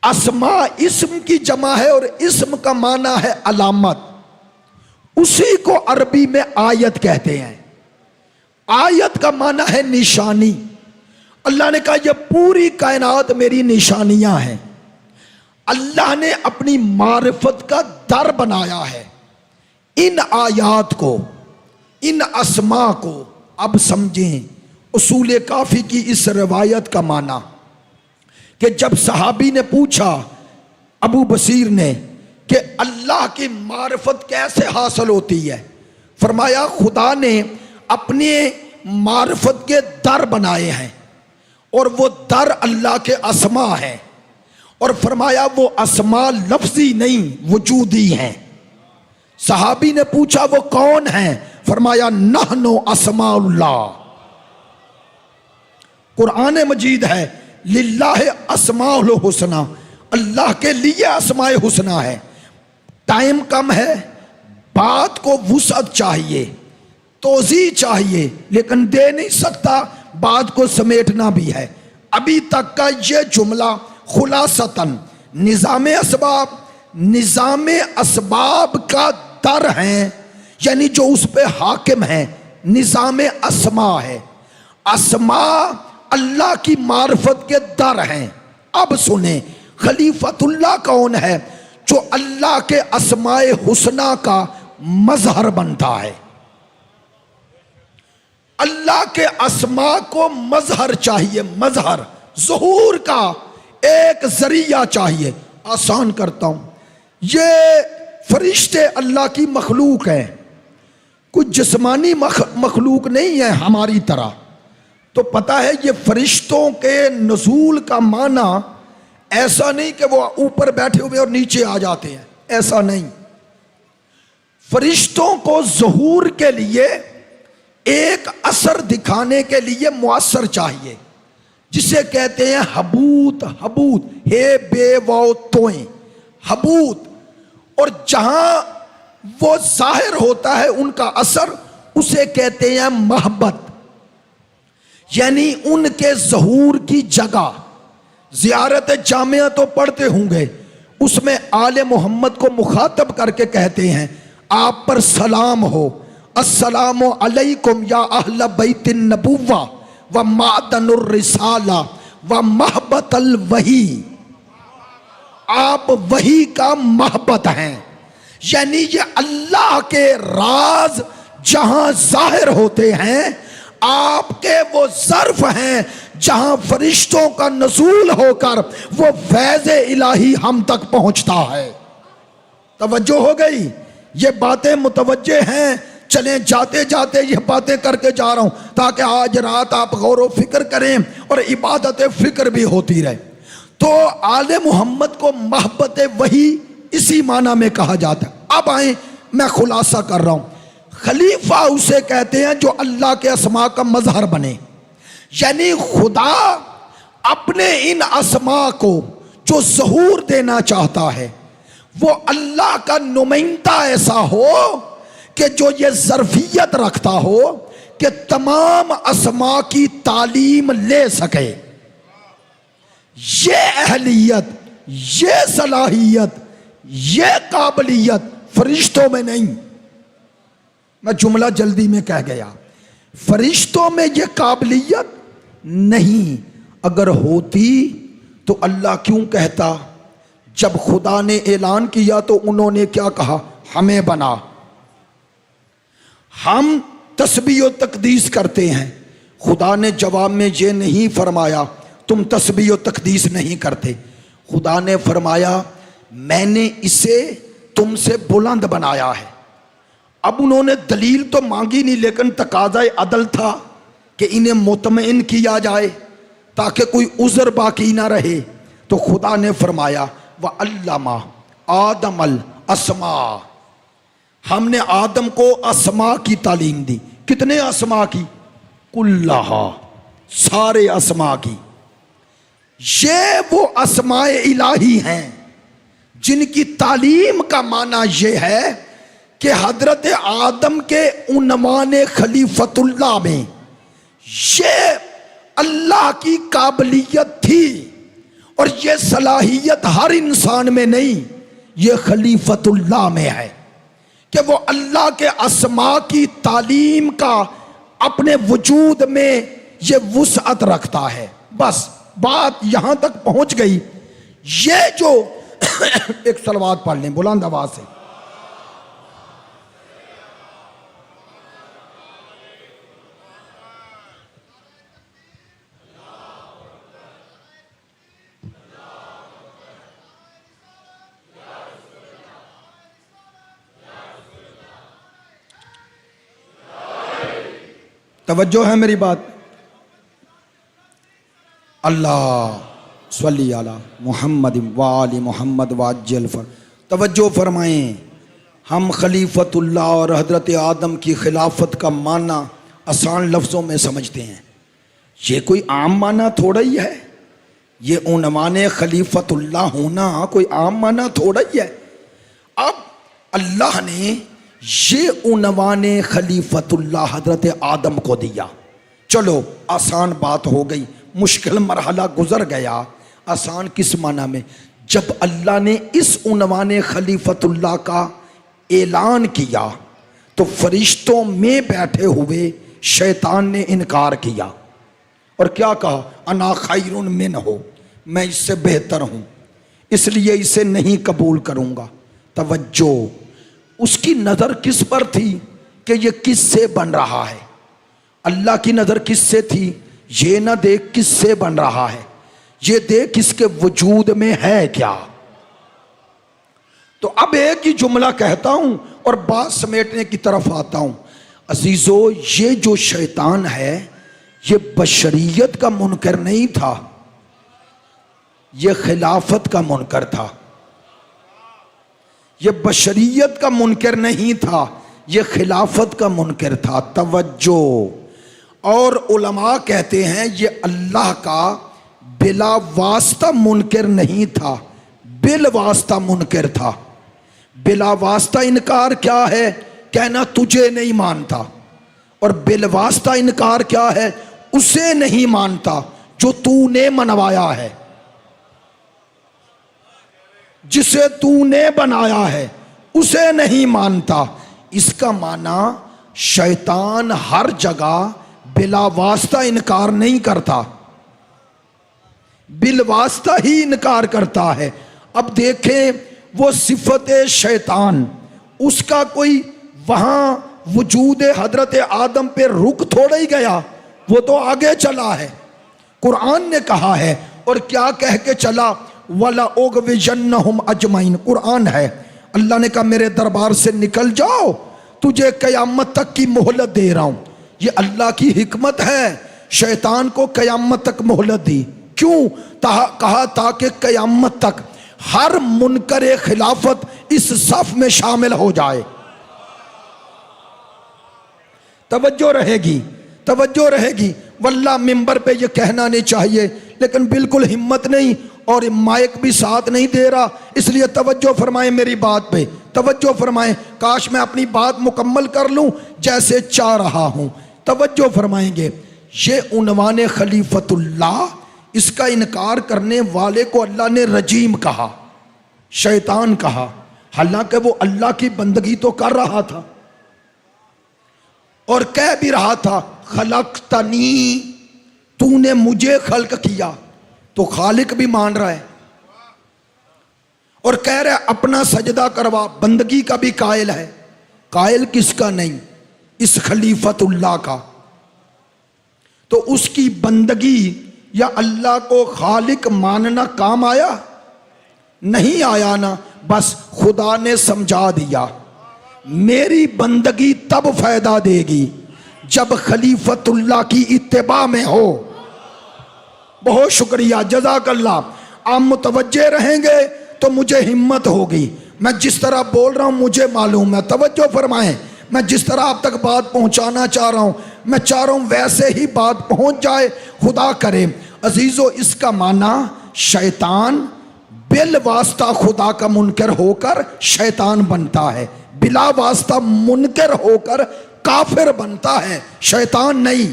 अस्मा इस्म की जमा है और इस्म का माना है अलामत, उसी को अरबी में आयत कहते हैं। आयत का माना है निशानी। अल्लाह ने कहा यह पूरी कायनात मेरी निशानियां हैं। अल्लाह ने अपनी मारिफत का दर बनाया है। इन आयात को, इन अस्मा को अब समझें। उसूल काफी की इस रिवायत का माना कि जब सहाबी ने पूछा अबू बसीर ने कि अल्लाह की मारिफत कैसे हासिल होती है, फरमाया खुदा ने अपने मारिफत के दर बनाए हैं और वो दर अल्लाह के अस्मा है, और फरमाया वो अस्मा लफ्जी नहीं वजूदी हैं। सहाबी ने पूछा वो कौन है, फरमाया नहनो अस्माउल्लाह। कुरान मजीद है लिल्लाह अस्माउल हुसना, अल्लाह के लिए अस्माए हुसना है। टाइम कम है, बात को वुसअत चाहिए, तोज़ी चाहिए, लेकिन दे नहीं सकता, बात को समेटना भी है। अभी तक का ये जुमला खुलासतन निज़ाम असबाब, निज़ाम असबाब का दर है, यानी जो उस पे हाकिम है निज़ाम अस्मा है। अस्मा अल्लाह की मार्फत के दर हैं। अब सुने खलीफतुल्लाह कौन है? जो अल्लाह के अस्माए हुसना का मजहर बनता है। अल्लाह के अस्मा को मजहर चाहिए, मजहर ज़ुहूर का एक जरिया चाहिए। आसान करता हूं, ये फरिश्ते अल्लाह की मखलूक है, कुछ जिस्मानी मखलूक नहीं है हमारी तरह। तो पता है ये फरिश्तों के नज़ूल का माना ऐसा नहीं कि वो ऊपर बैठे हुए और नीचे आ जाते हैं, ऐसा नहीं। फरिश्तों को ज़ुहूर के लिए एक असर दिखाने के लिए मुअस्सर चाहिए, जिसे कहते हैं हबूत। हबूत हे बे वो तोएं, हबूत, और जहां वो जाहिर होता है उनका असर, उसे कहते हैं मोहब्बत। यानी उनके ज़हूर की जगह। ज़ियारत जामिया तो पढ़ते होंगे, उसमें आले मोहम्मद को मुखातब करके कहते हैं आप पर सलाम हो, अस्सलामु अलैकुम या अहल बैतिन नबुव्वा व मादनुर रिसाला व महबतल वही। आप वही का महबत हैं, यानी ये अल्लाह के राज जहां जाहिर होते हैं, आपके वो ज़र्फ हैं जहां फरिश्तों का नज़ूल होकर वो फैज़ इलाही हम तक पहुंचता है। तवज्जो हो गई? ये बातें मुतवज्जे हैं, चलें जाते जाते ये बातें करके जा रहा हूं ताकि आज रात आप गौर व फिक्र करें और इबादत फिक्र भी होती रहे। तो आले मोहम्मद को महब्बत वही इसी माना में कहा जाता है। अब आए, मैं खुलासा कर रहा हूं। खलीफा उसे कहते हैं जो अल्लाह के अस्मा का मजहर बने, यानी खुदा अपने इन अस्मा को जो ज़हूर देना चाहता है वो अल्लाह का नुमाइंदा ऐसा हो कि जो ये ज़र्फियत रखता हो कि तमाम अस्मा की तालीम ले सके। ये अहलियत, ये सलाहियत, ये काबिलियत फरिश्तों में नहीं। मैं जुमला जल्दी में कह गया, फरिश्तों में ये काबिलियत नहीं। अगर होती तो अल्लाह क्यों कहता? जब खुदा ने ऐलान किया तो उन्होंने क्या कहा? हमें बना। हम तस्बीह व तकदीस करते हैं, खुदा ने जवाब में ये नहीं फरमाया तुम तस्बीह व तकदीस नहीं करते। खुदा ने फरमाया मैंने इसे तुमसे बुलंद बनाया है। अब उन्होंने दलील तो मांगी नहीं, लेकिन तकाज़ा अदल था कि इन्हें मुतमईन किया जाए ताकि कोई उज़र बाकी ना रहे। तो खुदा ने फरमाया व अल्लमा आदमल अस्मा, हमने आदम को अस्मा की तालीम दी। कितने अस्मा की? कुल्लाहा, सारे अस्मा की। ये वो अस्माए इलाही हैं जिनकी तालीम का माना यह है कि हजरत आदम के उन्वाने खलीफतुल्लाह में ये अल्लाह की काबिलियत थी, और ये सलाहियत हर इंसान में नहीं, ये खलीफतुल्लाह में है कि वो अल्लाह के अस्मा की तालीम का अपने वजूद में ये वुसअत रखता है। बस बात यहां तक पहुंच गई। ये जो एक सलवात पढ़ लें बुलंद आवाज से। तवज्जो है मेरी बात? अल्लाह सल्ली अला मुहम्मद व आलि मुहम्मद वाज्जल फर। तवज्जो फरमाएं, हम खलीफतुल्लाह और हजरत आदम की खिलाफत का माना आसान लफ्ज़ों में समझते हैं। ये कोई आम माना थोड़ा ही है। ये उन्वाने खलीफतुल्लाह होना कोई आम माना थोड़ा ही है। अब अल्लाह ने ये उन्वाने खलीफतुल्लाह हजरत आदम को दिया। चलो आसान बात हो गई, मुश्किल मरहला गुजर गया। आसान किस माना में? जब अल्लाह ने इस उन्वाने खलीफतुल्लाह का ऐलान किया तो फरिश्तों में बैठे हुए शैतान ने इनकार किया और क्या कहा? अना खैरुन मिन हो, मैं इससे बेहतर हूं, इसलिए इसे नहीं कबूल करूंगा। तवज्जो, उसकी नज़र किस पर थी कि ये किससे बन रहा है? अल्लाह की नज़र किससे थी? ये ना देख किससे बन रहा है, ये देख इसके वजूद में है क्या। तो अब एक ही जुमला कहता हूं और बात समेटने की तरफ आता हूं। अजीजो, ये जो शैतान है ये बशरियत का मुनकर नहीं था, ये खिलाफत का मुनकर था। ये बशरियत का मुनकर नहीं था, ये खिलाफत का मुनकर था। तवज्जो, और उलमा कहते हैं ये अल्लाह का बिला वास्ता मुनकर नहीं था, बिल वास्ता मुनकर था। बिला वास्ता इनकार क्या है? कहना तुझे नहीं मानता। और बिल वास्ता इनकार क्या है? उसे नहीं मानता जो तूने मनवाया है, जिसे तूने बनाया है उसे नहीं मानता। इसका माना शैतान हर जगह बिला वास्ता इनकार नहीं करता, बिल वास्ता ही इनकार करता है। अब देखें वो सिफत शैतान, उसका कोई वहां वजूद हजरत आदम पे रुक थोड़ा ही गया, वो तो आगे चला है। कुरान ने कहा है, और क्या कह के चला? वला उगविजन्नहुम अजमईन। कुरान है, अल्लाह ने कहा मेरे दरबार से निकल जाओ, तुझे कयामत तक की मोहलत दे रहा हूं। ये अल्लाह की हिकमत है, शैतान को कयामत तक मोहलत दी। क्यों? कहा ताकि कयामत तक हर मुनकर खिलाफत इस सफ में शामिल हो जाए। तवज्जो रहेगी, तवज्जो रहेगी। वल्लाह मिंबर पे ये कहना नहीं चाहिए, लेकिन बिल्कुल हिम्मत नहीं और माइक भी साथ नहीं दे रहा, इसलिए तवज्जो फरमाएं मेरी बात पे, तवज्जो फरमाएं। काश मैं अपनी बात मुकम्मल कर लूं जैसे चाह रहा हूं। तवज्जो फरमाएंगे। ये उन्वाने खलीफतुल्लाह, इसका इनकार करने वाले को अल्लाह ने रजीम कहा, शैतान कहा, हालांकि वो अल्लाह की बंदगी तो कर रहा था और कह भी रहा था खलकतनी, तूने मुझे खल्क किया। तो खालिक भी मान रहा है और कह रहा है अपना सजदा करवा, बंदगी का भी कायल है। कायल किसका? नहीं, इस खलीफतुल्लाह का। तो उसकी बंदगी या अल्लाह को खालिक मानना काम आया? नहीं आया ना। बस खुदा ने समझा दिया, मेरी बंदगी तब फायदा देगी जब खलीफतुल्लाह की इत्तिबा में हो। बहुत शुक्रिया, जज़ाकल्लाह। आप मुतवज्जे रहेंगे तो मुझे हिम्मत होगी। मैं जिस तरह बोल रहा हूं मुझे मालूम है, तवज्जो फरमाएं। मैं जिस तरह आप तक बात पहुंचाना चाह रहा हूं, मैं चाह रहा हूं वैसे ही बात पहुंच जाए, खुदा करे। अजीजो, इसका माना शैतान बिल वास्ता खुदा का मुनकर होकर शैतान बनता है, बिला वास्ता मुनकर होकर काफिर बनता है, शैतान नहीं।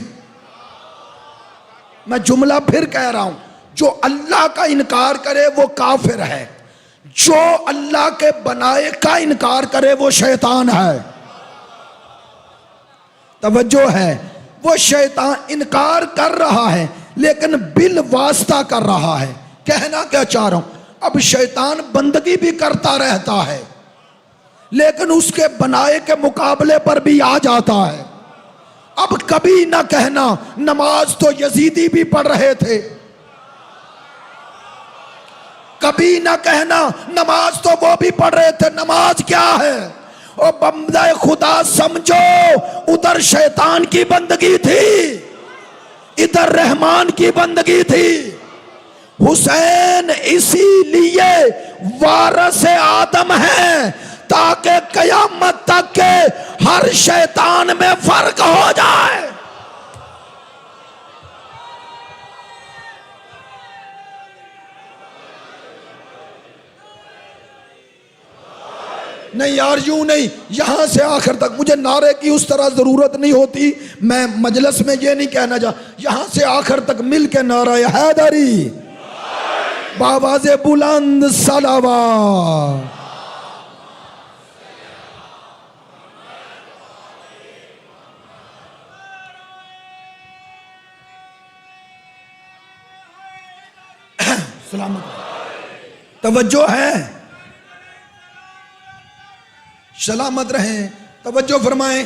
मैं जुमला फिर कह रहा हूं, जो अल्लाह का इनकार करे वो काफिर है, जो अल्लाह के बनाए का इनकार करे वो शैतान है। तवज्जो है, वो शैतान इनकार कर रहा है लेकिन बिल वास्ता कर रहा है। कहना क्या चाह रहा हूं, अब शैतान बंदगी भी करता रहता है लेकिन उसके बनाए के मुकाबले पर भी आ जाता है। अब कभी ना कहना नमाज तो यजीदी भी पढ़ रहे थे, कभी ना कहना नमाज तो वो भी पढ़ रहे थे। नमाज क्या है? और बंदे खुदा समझो, उधर शैतान की बंदगी थी, इधर रहमान की बंदगी थी। हुसैन इसीलिए वारिस आदम है ताकि कयामत तक के हर शैतान में फर्क हो जाए। नहीं यार, यूं नहीं, यहां से आखिर तक। मुझे नारे की उस तरह जरूरत नहीं होती, मैं मजलिस में ये नहीं कहना चाह, यहां से आखिर तक मिल के नारा हैदरी बाबाज़े बुलंद सलावा। सलामत, तवज्जो है, सलामत रहें, तवज्जो फरमाएं।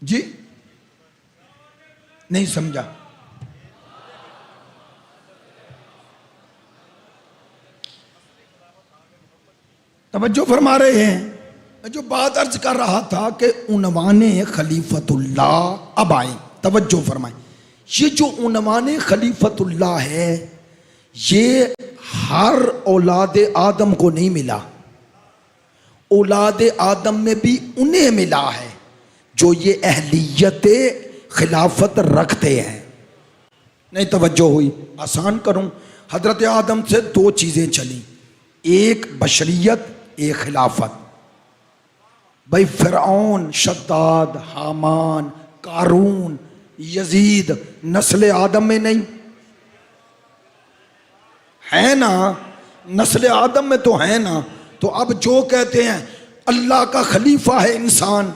जी नहीं समझा। तवज्जो फरमा रहे हैं। मैं जो बात अर्ज कर रहा था कि उन्वाने खलीफतुल्लाह, अब आए, तवज्जो फरमाएं। ये जो उन्वाने खलीफतुल्लाह है, ये हर औलाद आदम को नहीं मिला। औलाद आदम में भी उन्हें मिला है जो ये अहलियत खिलाफत रखते हैं। नहीं तवज्जो हुई? आसान करूं, हजरत आदम से दो चीजें चली, एक बशरियत, एक खिलाफत। भाई फिरौन, शद्दाद, हामान, कारून, यजीद नस्ल आदम में नहीं है ना? नस्ल आदम में तो है ना। तो अब जो कहते हैं अल्लाह का खलीफा है इंसान,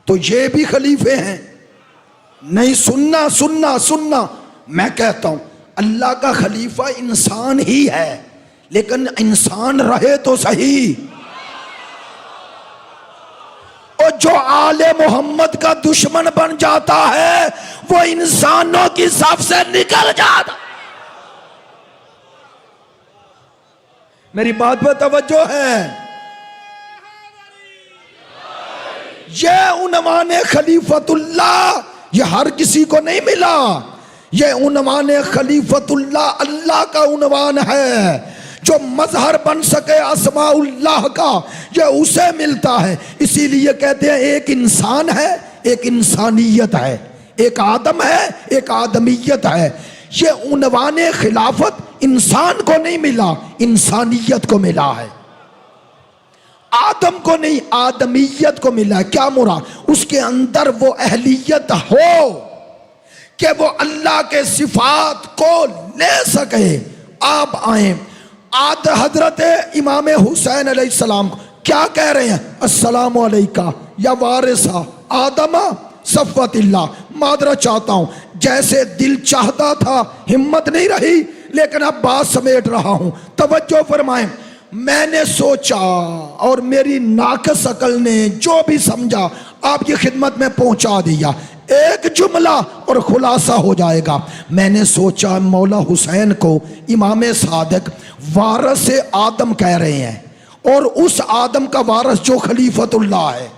तो ये भी खलीफे हैं? नहीं, सुनना सुनना सुनना, मैं कहता हूं अल्लाह का खलीफा इंसान ही है, लेकिन इंसान रहे तो सही। और जो आले मोहम्मद का दुश्मन बन जाता है वो इंसानों की सफ से निकल जाता। मेरी बात पर तवज्जो है? ये उन्वान खलीफतुल्लाह ये हर किसी को नहीं मिला। ये उन्वान खलीफतुल्लाह अल्लाह का उन्वान है। जो मजहर बन सके अस्माउल्लाह का, ये उसे मिलता है। इसीलिए कहते हैं एक इंसान है, एक इंसानियत है, एक आदम है, एक आदमियत है। ये उन्वान खिलाफत इंसान को नहीं मिला, इंसानियत को मिला है। आदम को नहीं, आदमियत को मिला है। क्या मुरा? उसके अंदर वो अहलियत हो कि वो अल्लाह के सिफात को ले सके। आप आए आद हजरत इमाम हुसैन अलैहिस्सलाम क्या कह रहे हैं? अस्सलामु अलैका या वारिसा आदमा सफ़वतिल्लाह। मादरा चाहता हूं, जैसे दिल चाहता था हिम्मत नहीं रही, लेकिन अब बात समेट रहा हूं। तवज्जो फरमाएं। मैंने सोचा और मेरी नाकस अकल ने जो भी समझा आपकी खिदमत में पहुंचा दिया। एक जुमला और खुलासा हो जाएगा। मैंने सोचा मौला हुसैन को इमाम सादिक वारिस आदम कह रहे हैं, और उस आदम का वारिस जो खलीफतुल्लाह है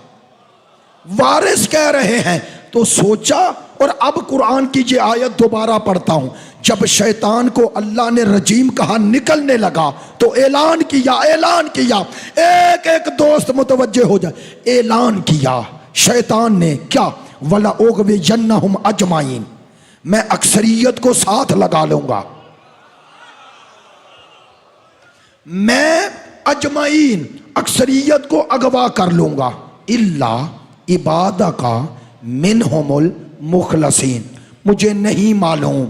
वारिस कह रहे हैं। तो सोचा, और अब कुरान की ये आयत दोबारा पढ़ता हूं। जब शैतान को अल्लाह ने रजीम कहा, निकलने लगा, तो ऐलान किया, ऐलान किया। एक एक दोस्त मुतवज्जे हो जाए। ऐलान किया शैतान ने, क्या? वला ओगवे जन्नहुम अजमाइन, मैं अक्सरियत को साथ लगा लूंगा, मैं अजमाइन अक्सरियत को अगवा कर लूंगा। इल्ला इबादा का मिनहुमुल मुखलसीन। मुझे नहीं मालूम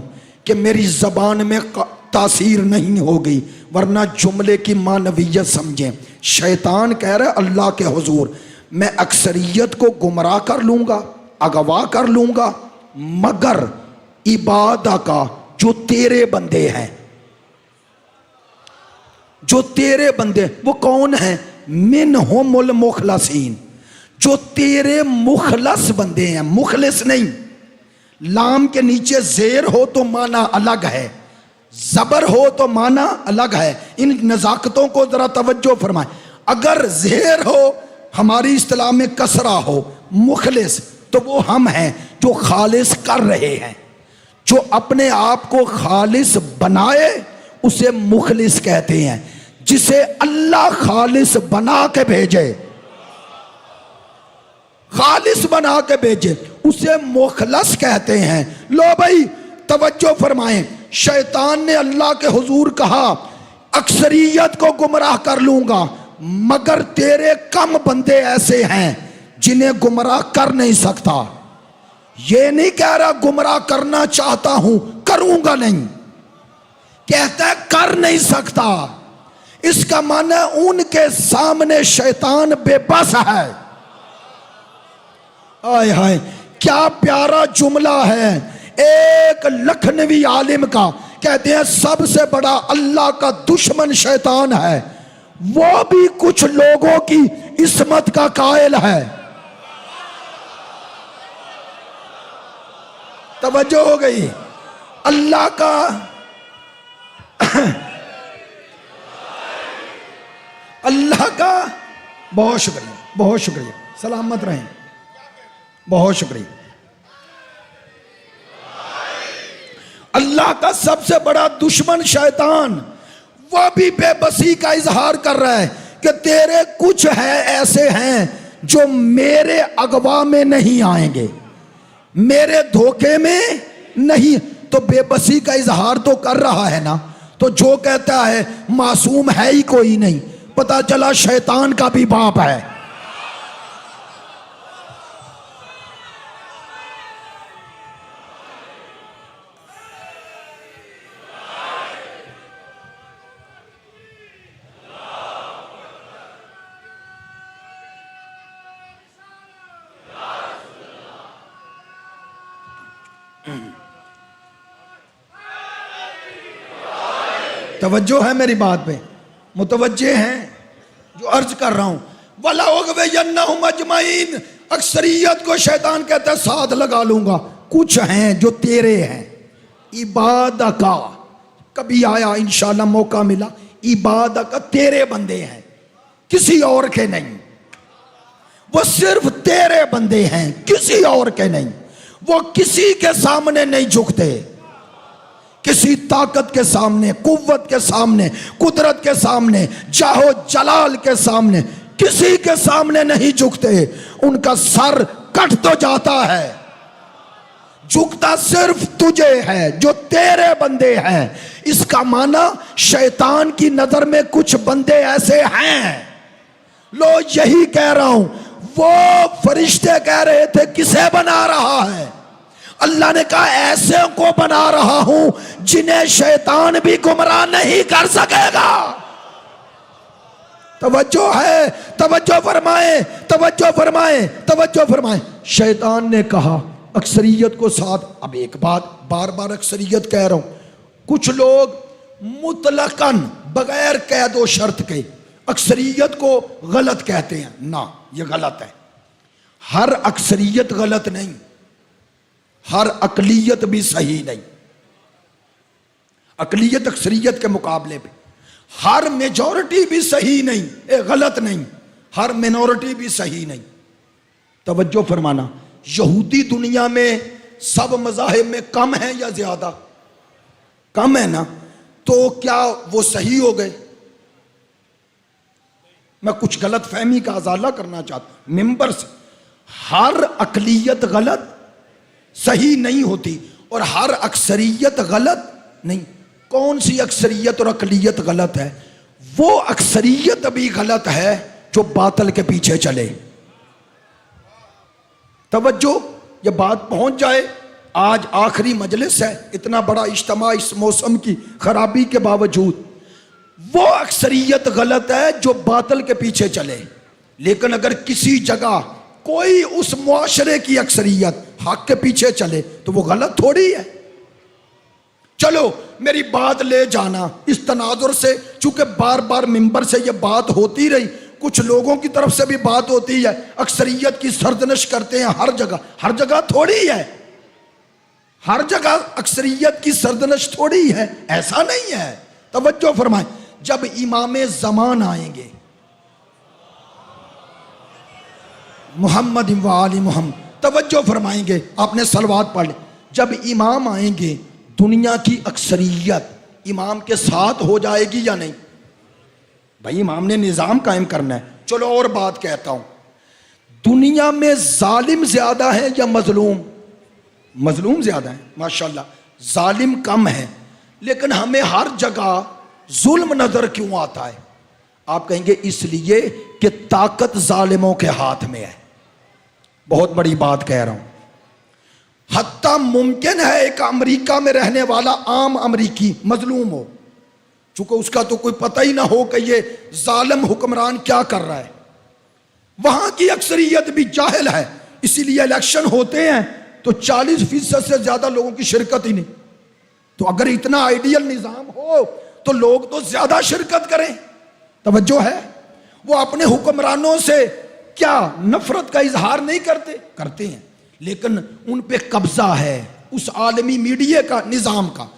कि मेरी जबान में तासीर नहीं होगी, वरना जुमले की मानवियत समझें। शैतान कह रहा है अल्लाह के हुजूर, मैं अक्सरियत को गुमराह कर लूंगा, अगवा कर लूंगा, मगर इबादा का जो तेरे बंदे हैं, जो तेरे बंदे, वो कौन है? मिनहुमुल मुखलसीन, जो तेरे मुखलस बंदे हैं। मुखलिस नहीं, लाम के नीचे जेर हो तो माना अलग है, जबर हो तो माना अलग है। इन नजाकतों को जरा तवज्जो फरमाएं। अगर जेर हो, हमारी इस्तिलाह में कसरा हो, मुखलिस, तो वो हम हैं जो खालिस कर रहे हैं। जो अपने आप को खालिस बनाए उसे मुखलिस कहते हैं। जिसे अल्लाह खालिस बना के भेजे, खालिस बना के भेजे, उसे मुखलस कहते हैं। लो भाई तवज्जो फरमाएं। शैतान ने अल्लाह के हुजूर कहा अक्सरियत को गुमराह कर लूंगा, मगर तेरे कम बंदे ऐसे हैं जिन्हें गुमराह कर नहीं सकता। ये नहीं कह रहा गुमराह करना चाहता हूं, करूंगा नहीं, कहता है कर नहीं सकता। इसका माना उनके सामने शैतान बेबस है। आय हाय, क्या प्यारा जुमला है एक लखनवी आलिम का। कहते हैं सबसे बड़ा अल्लाह का दुश्मन शैतान है, वो भी कुछ लोगों की इस्मत का कायल है। तवज्जो हो गई? अल्लाह का अल्लाह का बहुत शुक्रिया, बहुत शुक्रिया, सलामत रहें, बहुत शुक्रिया। अल्लाह का सबसे बड़ा दुश्मन शैतान, वह भी बेबसी का इजहार कर रहा है। कि तेरे कुछ है ऐसे हैं जो मेरे अगवा में नहीं आएंगे, मेरे धोखे में नहीं। तो बेबसी का इजहार तो कर रहा है ना। तो जो कहता है मासूम है ही कोई नहीं, पता चला शैतान का भी बाप है। तवज्जो है मेरी बात पे, मुतवज्जे हैं जो अर्ज कर रहा हूं। वला उगवयन्नहुम अजमईन, अक्सरियत को शैतान कहता है साथ लगा लूंगा। कुछ हैं जो तेरे हैं, इबादा का, कभी आया इंशाल्लाह मौका मिला, इबादा का तेरे बंदे हैं, किसी और के नहीं। वो सिर्फ तेरे बंदे हैं, किसी और के नहीं। वो किसी के सामने नहीं झुकते, किसी ताकत के सामने, कुव्वत के सामने, कुदरत के सामने, जाहो जलाल के सामने, किसी के सामने नहीं झुकते। उनका सर कट तो जाता है, झुकता सिर्फ तुझे है जो तेरे बंदे हैं। इसका माना शैतान की नजर में कुछ बंदे ऐसे हैं। लो यही कह रहा हूं, वो फरिश्ते कह रहे थे किसे बना रहा है? अल्लाह ने कहा ऐसे को बना रहा हूं जिन्हें शैतान भी गुमराह नहीं कर सकेगा। तवज्जो है, तवज्जो फरमाए, तवज्जो फरमाए, तवज्जो फरमाए। शैतान ने कहा अक्सरियत को साथ। अब एक बात बार बार अक्सरियत कह रहा हूं, कुछ लोग मुतलकन बगैर कैद व शर्त के अक्सरियत को गलत कहते हैं। ना, यह गलत है। हर अक्सरियत गलत नहीं, हर अकलियत भी सही नहीं। अकलियत अक्सरियत के मुकाबले पे हर मेजॉरिटी भी सही नहीं, गलत नहीं, हर मिनॉरिटी भी सही नहीं। तवज्जो फरमाना, यहूदी दुनिया में सब मज़ाहिब में कम है या ज्यादा? कम है ना, तो क्या वो सही हो गए? मैं कुछ गलत फहमी का अजाला करना चाहता हूं मिंबर से। हर अकलियत गलत सही नहीं होती और हर अक्सरियत गलत नहीं। कौन सी अक्सरियत और अकलियत गलत है? वो अक्सरियत भी गलत है जो बातल के पीछे चले। तवज्जो, ये बात पहुंच जाए। आज आखिरी मजलिस है, इतना बड़ा इज्तिमा इस मौसम की खराबी के बावजूद। वो अक्सरियत गलत है जो बातल के पीछे चले। लेकिन अगर किसी जगह कोई उस मुआशरे की अक्सरियत हक के पीछे चले तो वो गलत थोड़ी है। चलो मेरी बात ले जाना इस तनाजुर से, चूंकि बार बार मिंबर से ये बात होती रही, कुछ लोगों की तरफ से भी बात होती है, अक्सरियत की सरदनश करते हैं हर जगह। हर जगह थोड़ी है, हर जगह अक्सरियत की सरदनश थोड़ी है, ऐसा नहीं है। तवज्जो फरमाएं, जब इमाम ज़मान आएंगे, मोहम्मद व आले मोहम्मद, तवज्जो फरमाएंगे, आपने सलवात पढ़ ली। जब इमाम आएंगे दुनिया की अक्सरियत इमाम के साथ हो जाएगी या नहीं? भाई इमाम ने निज़ाम कायम करना है। चलो और बात कहता हूं, दुनिया में जालिम ज्यादा है या मजलूम? मजलूम ज्यादा है माशाल्लाह, जालिम कम है। लेकिन हमें हर जगह जुल्म नजर क्यों आता है? आप कहेंगे इसलिए कि ताकत जालिमों के हाथ में है। बहुत बड़ी बात कह रहा हूं। हत्ता मुमकिन है एक अमेरिका में रहने वाला आम अमेरिकी मजलूम हो, चूंकि उसका तो कोई पता ही ना हो कि ये जालिम हुक्मरान क्या कर रहा है। वहां की अक्सरियत भी जाहिल है, इसीलिए इलेक्शन होते हैं तो 40% से ज्यादा लोगों की शिरकत ही नहीं। तो अगर इतना आइडियल निजाम हो तो लोग तो ज्यादा शिरकत करें। तवज्जो है, वो अपने हुक्मरानों से क्या नफरत का इजहार नहीं करते? करते हैं, लेकिन उन पे कब्जा है उस आलमी मीडिया का, निजाम का।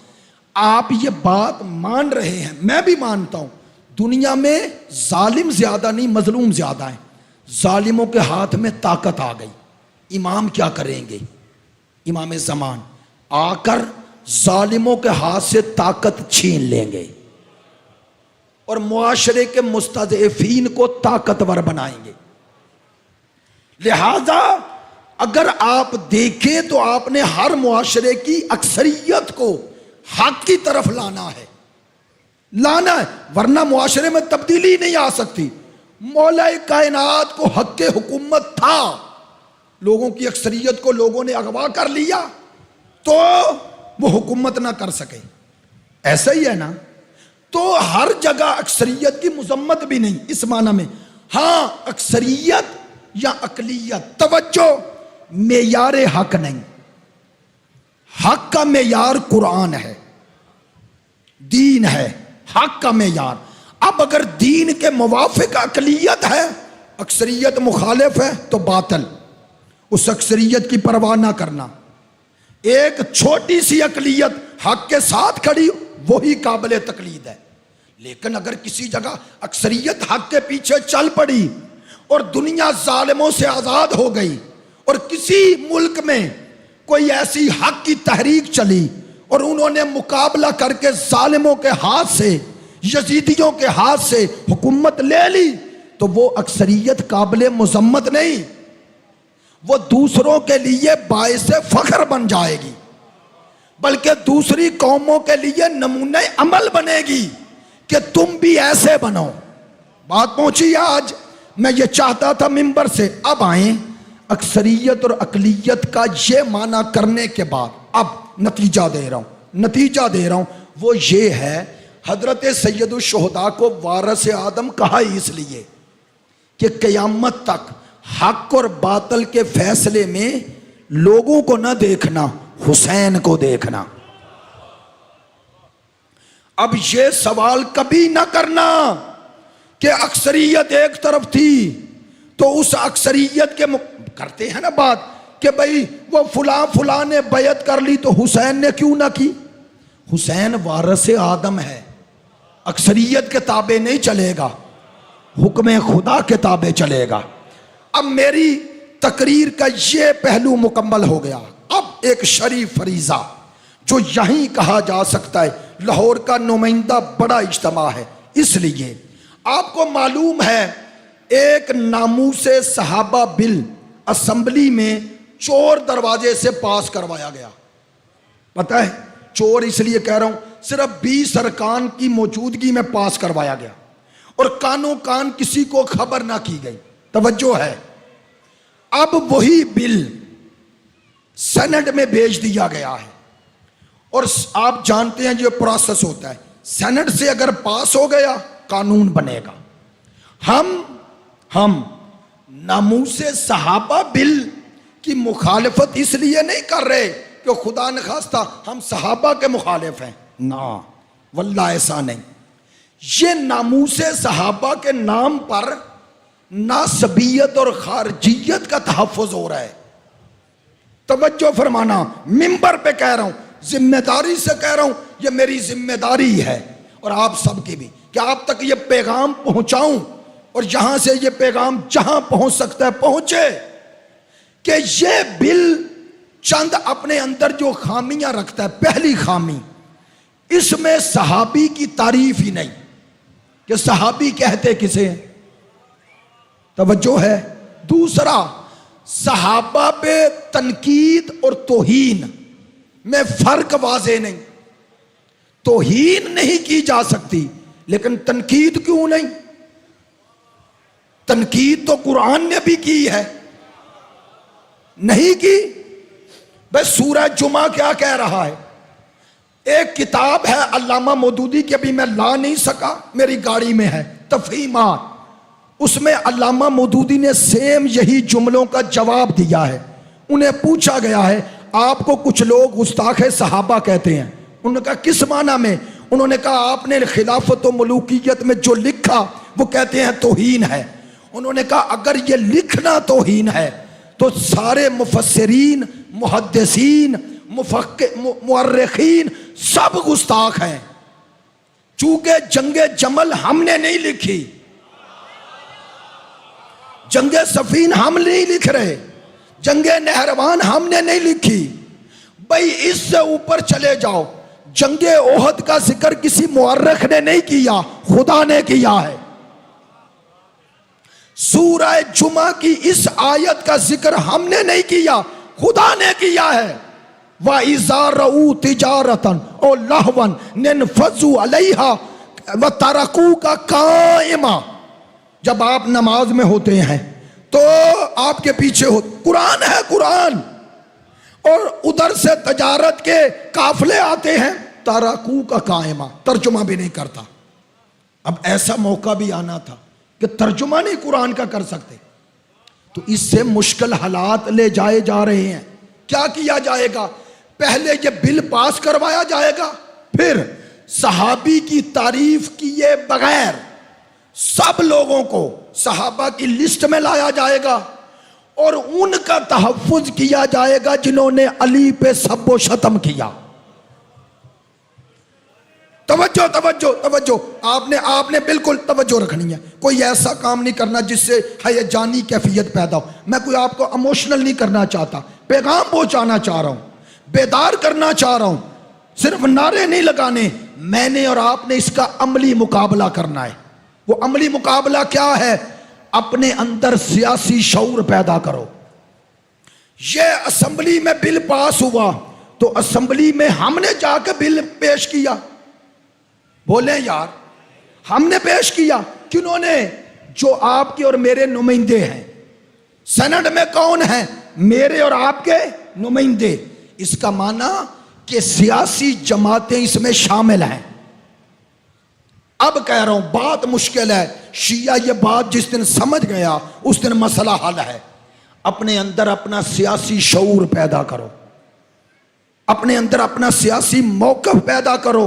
आप ये बात मान रहे हैं, मैं भी मानता हूं, दुनिया में जालिम ज्यादा नहीं मजलूम ज्यादा है। जालिमों के हाथ में ताकत आ गई, इमाम क्या करेंगे? इमाम ज़मान आकर जालिमों के हाथ से ताकत छीन लेंगे। और मुआशरे के मुस्तज़इफीन को ताकतवर बनाएंगे। लिहाजा अगर आप देखें तो आपने हर मुआशरे की अक्सरियत को हक की तरफ लाना है, वरना मुआशरे में तब्दीली नहीं आ सकती। मौला कायनात को हक के हुकूमत था, लोगों की अक्सरियत को लोगों ने अगवा कर लिया तो वो हुकूमत ना कर सके। ऐसा ही है ना। तो हर जगह अक्सरियत की मुजम्मत भी नहीं इस माना में, हाँ अक्सरियत या अकलियत, तवज्जो, मेयार हक नहीं। हक का मेयार कुरान है, दीन है, हक का मेयार। अब अगर दीन के मुवाफिक अकलियत है, अक्सरियत मुखालिफ है तो बातिल, उस अक्सरियत की परवाह ना करना। एक छोटी सी अकलियत हक के साथ खड़ी, वही काबिल तकलीद है। लेकिन अगर किसी जगह अक्सरियत हक के पीछे चल पड़ी और दुनिया जालिमों से आजाद हो गई, और किसी मुल्क में कोई ऐसी हक की तहरीक चली और उन्होंने मुकाबला करके जालिमों के हाथ से, यजीदियों के हाथ से हुकूमत ले ली, तो वो अक्सरियत काबिल मुजम्मत नहीं, वो दूसरों के लिए बाइस फख्र बन जाएगी, बल्कि दूसरी कौमों के लिए नमूने अमल बनेगी कि तुम भी ऐसे बनो। बात पहुंची आज। मैं ये चाहता था मिंबर से अब आए, अक्सरियत और अकलियत का ये माना करने के बाद अब नतीजा दे रहा हूं, वो ये है, हजरत सैयदुल शुहदा को वारिस आदम कहा इसलिए कि क़यामत तक हक और बातिल के फैसले में लोगों को न देखना, हुसैन को देखना। अब ये सवाल कभी ना करना कि अक्सरियत एक तरफ थी तो उस अक्सरियत के करते हैं ना बात कि भाई वो फुला ने बैयत कर ली तो हुसैन ने क्यों ना की। हुसैन वारिस आदम है, अक्सरियत के ताबे नहीं चलेगा, हुक्म खुदा के ताबे चलेगा। अब मेरी तकरीर का ये पहलू मुकम्मल हो गया। अब एक शरीफ फरीजा जो यहीं कहा जा सकता है, लाहौर का नुमाइंदा बड़ा इज्तिमा है, इसलिए आपको मालूम है एक नामूसे सहाबा बिल असेंबली में चोर दरवाजे से पास करवाया गया। पता है चोर इसलिए कह रहा हूं, सिर्फ 20 अरकान की मौजूदगी में पास करवाया गया और कानो कान किसी को खबर ना की गई। तवज्जो है। अब वही बिल सेनेट में भेज दिया गया है और आप जानते हैं जो प्रोसेस होता है, सेनेट से अगर पास हो गया कानून बनेगा। हम नामूसे सहाबा बिल की मुखालिफत इसलिए नहीं कर रहे कि खुदा न खास्ता हम सहाबा के मुखालिफ हैं, ना वल्लाह ऐसा नहीं। ये नामूसे सहाबा के नाम पर नासबियत और खारजियत का तहफ़्फ़ुज़ हो रहा है। तवज्जो फरमाना, मिंबर पे कह रहा हूं, जिम्मेदारी से कह रहा हूं, ये मेरी जिम्मेदारी है और आप सबकी भी, कि आप तक ये पैगाम पहुंचाऊं और यहां से ये पैगाम जहां पहुंच सकता है पहुंचे कि ये बिल चंद अपने अंदर जो खामियां रखता है। पहली खामी, इसमें सहाबी की तारीफ ही नहीं कि सहाबी कहते किसे हैं। तवज्जो है। दूसरा, सहाबा पे तनकीद और तौहीन में फर्क वाज़े नहीं। तौहीन नहीं की जा सकती लेकिन तनकीद क्यों नहीं? तनकीद तो कुरान ने भी की है, नहीं की? बस सूरह जुमा क्या कह रहा है? एक किताब है अल्लामा मौदूदी की, अभी मैं ला नहीं सका, मेरी गाड़ी में है, तफहीमात। उसमें अल्लामा मौदूदी ने सेम यही जुमलों का जवाब दिया है। उन्हें पूछा गया है आपको कुछ लोग गुस्ताख सहाबा कहते हैं, उन्होंने कहा किस माना में? उन्होंने कहा आपने खिलाफत व मलूकियत में जो लिखा वो कहते हैं तौहीन है। उन्होंने कहा अगर ये लिखना तौहीन है तो सारे मुफस्सिरीन, मुहद्दिसीन, मुअर्रिखीन सब गुस्ताख हैं। चूंकि जंगे जमल हमने नहीं लिखी, जंगे सफीन हम नहीं लिख रहे, जंगे नहरवान हमने नहीं लिखी। भाई इससे ऊपर चले जाओ, जंगे ओहद का जिक्र किसी मुअर्रिख ने नहीं किया, खुदा ने किया है। सूरह जुमा की इस आयत का जिक्र हमने नहीं किया, खुदा ने किया है। व इज़ा रऊ तिजारतन और लहवन निनफज़ू अलैहा व तरकू का कायमा। जब आप नमाज में होते हैं तो आपके पीछे हो कुरान है, कुरान, और उधर से तजारत के काफले आते हैं, तरकू का कायमा, तर्जुमा भी नहीं करता। अब ऐसा मौका भी आना था कि तर्जुमा नहीं कुरान का कर सकते, तो इससे मुश्किल हालात ले जाए जा रहे हैं। क्या किया जाएगा? पहले ये बिल पास करवाया जाएगा, फिर सहाबी की तारीफ किए बगैर सब लोगों को सहाबा की लिस्ट में लाया जाएगा और उनका तहफ्फुज किया जाएगा जिन्होंने अली पे सब्बो शतम किया। तवज्जो तवज्जो तवज्जो, आपने बिल्कुल तवज्जो रखनी है। कोई ऐसा काम नहीं करना जिससे हयजानी कैफियत पैदा हो। मैं कोई आपको इमोशनल नहीं करना चाहता, पैगाम पहुंचाना चाह रहा हूं, बेदार करना चाह रहा हूं। सिर्फ नारे नहीं लगाने, मैंने और आपने इसका अमली मुकाबला करना है। वो अमली मुकाबला क्या है? अपने अंदर सियासी शऊर पैदा करो। ये असेंबली में बिल पास हुआ तो असेंबली में हमने जाकर बिल पेश किया, बोले यार हमने पेश किया। किन्होंने? जो आपके और मेरे नुमाइंदे हैं। सेनेट में कौन है? मेरे और आपके नुमाइंदे। इसका माना कि सियासी जमातें इसमें शामिल हैं। अब कह रहा हूं बात मुश्किल है, शिया ये बात जिस दिन समझ गया उस दिन मसला हल है। अपने अंदर अपना सियासी शऊर पैदा करो, अपने अंदर अपना सियासी मौक़िफ़ पैदा करो।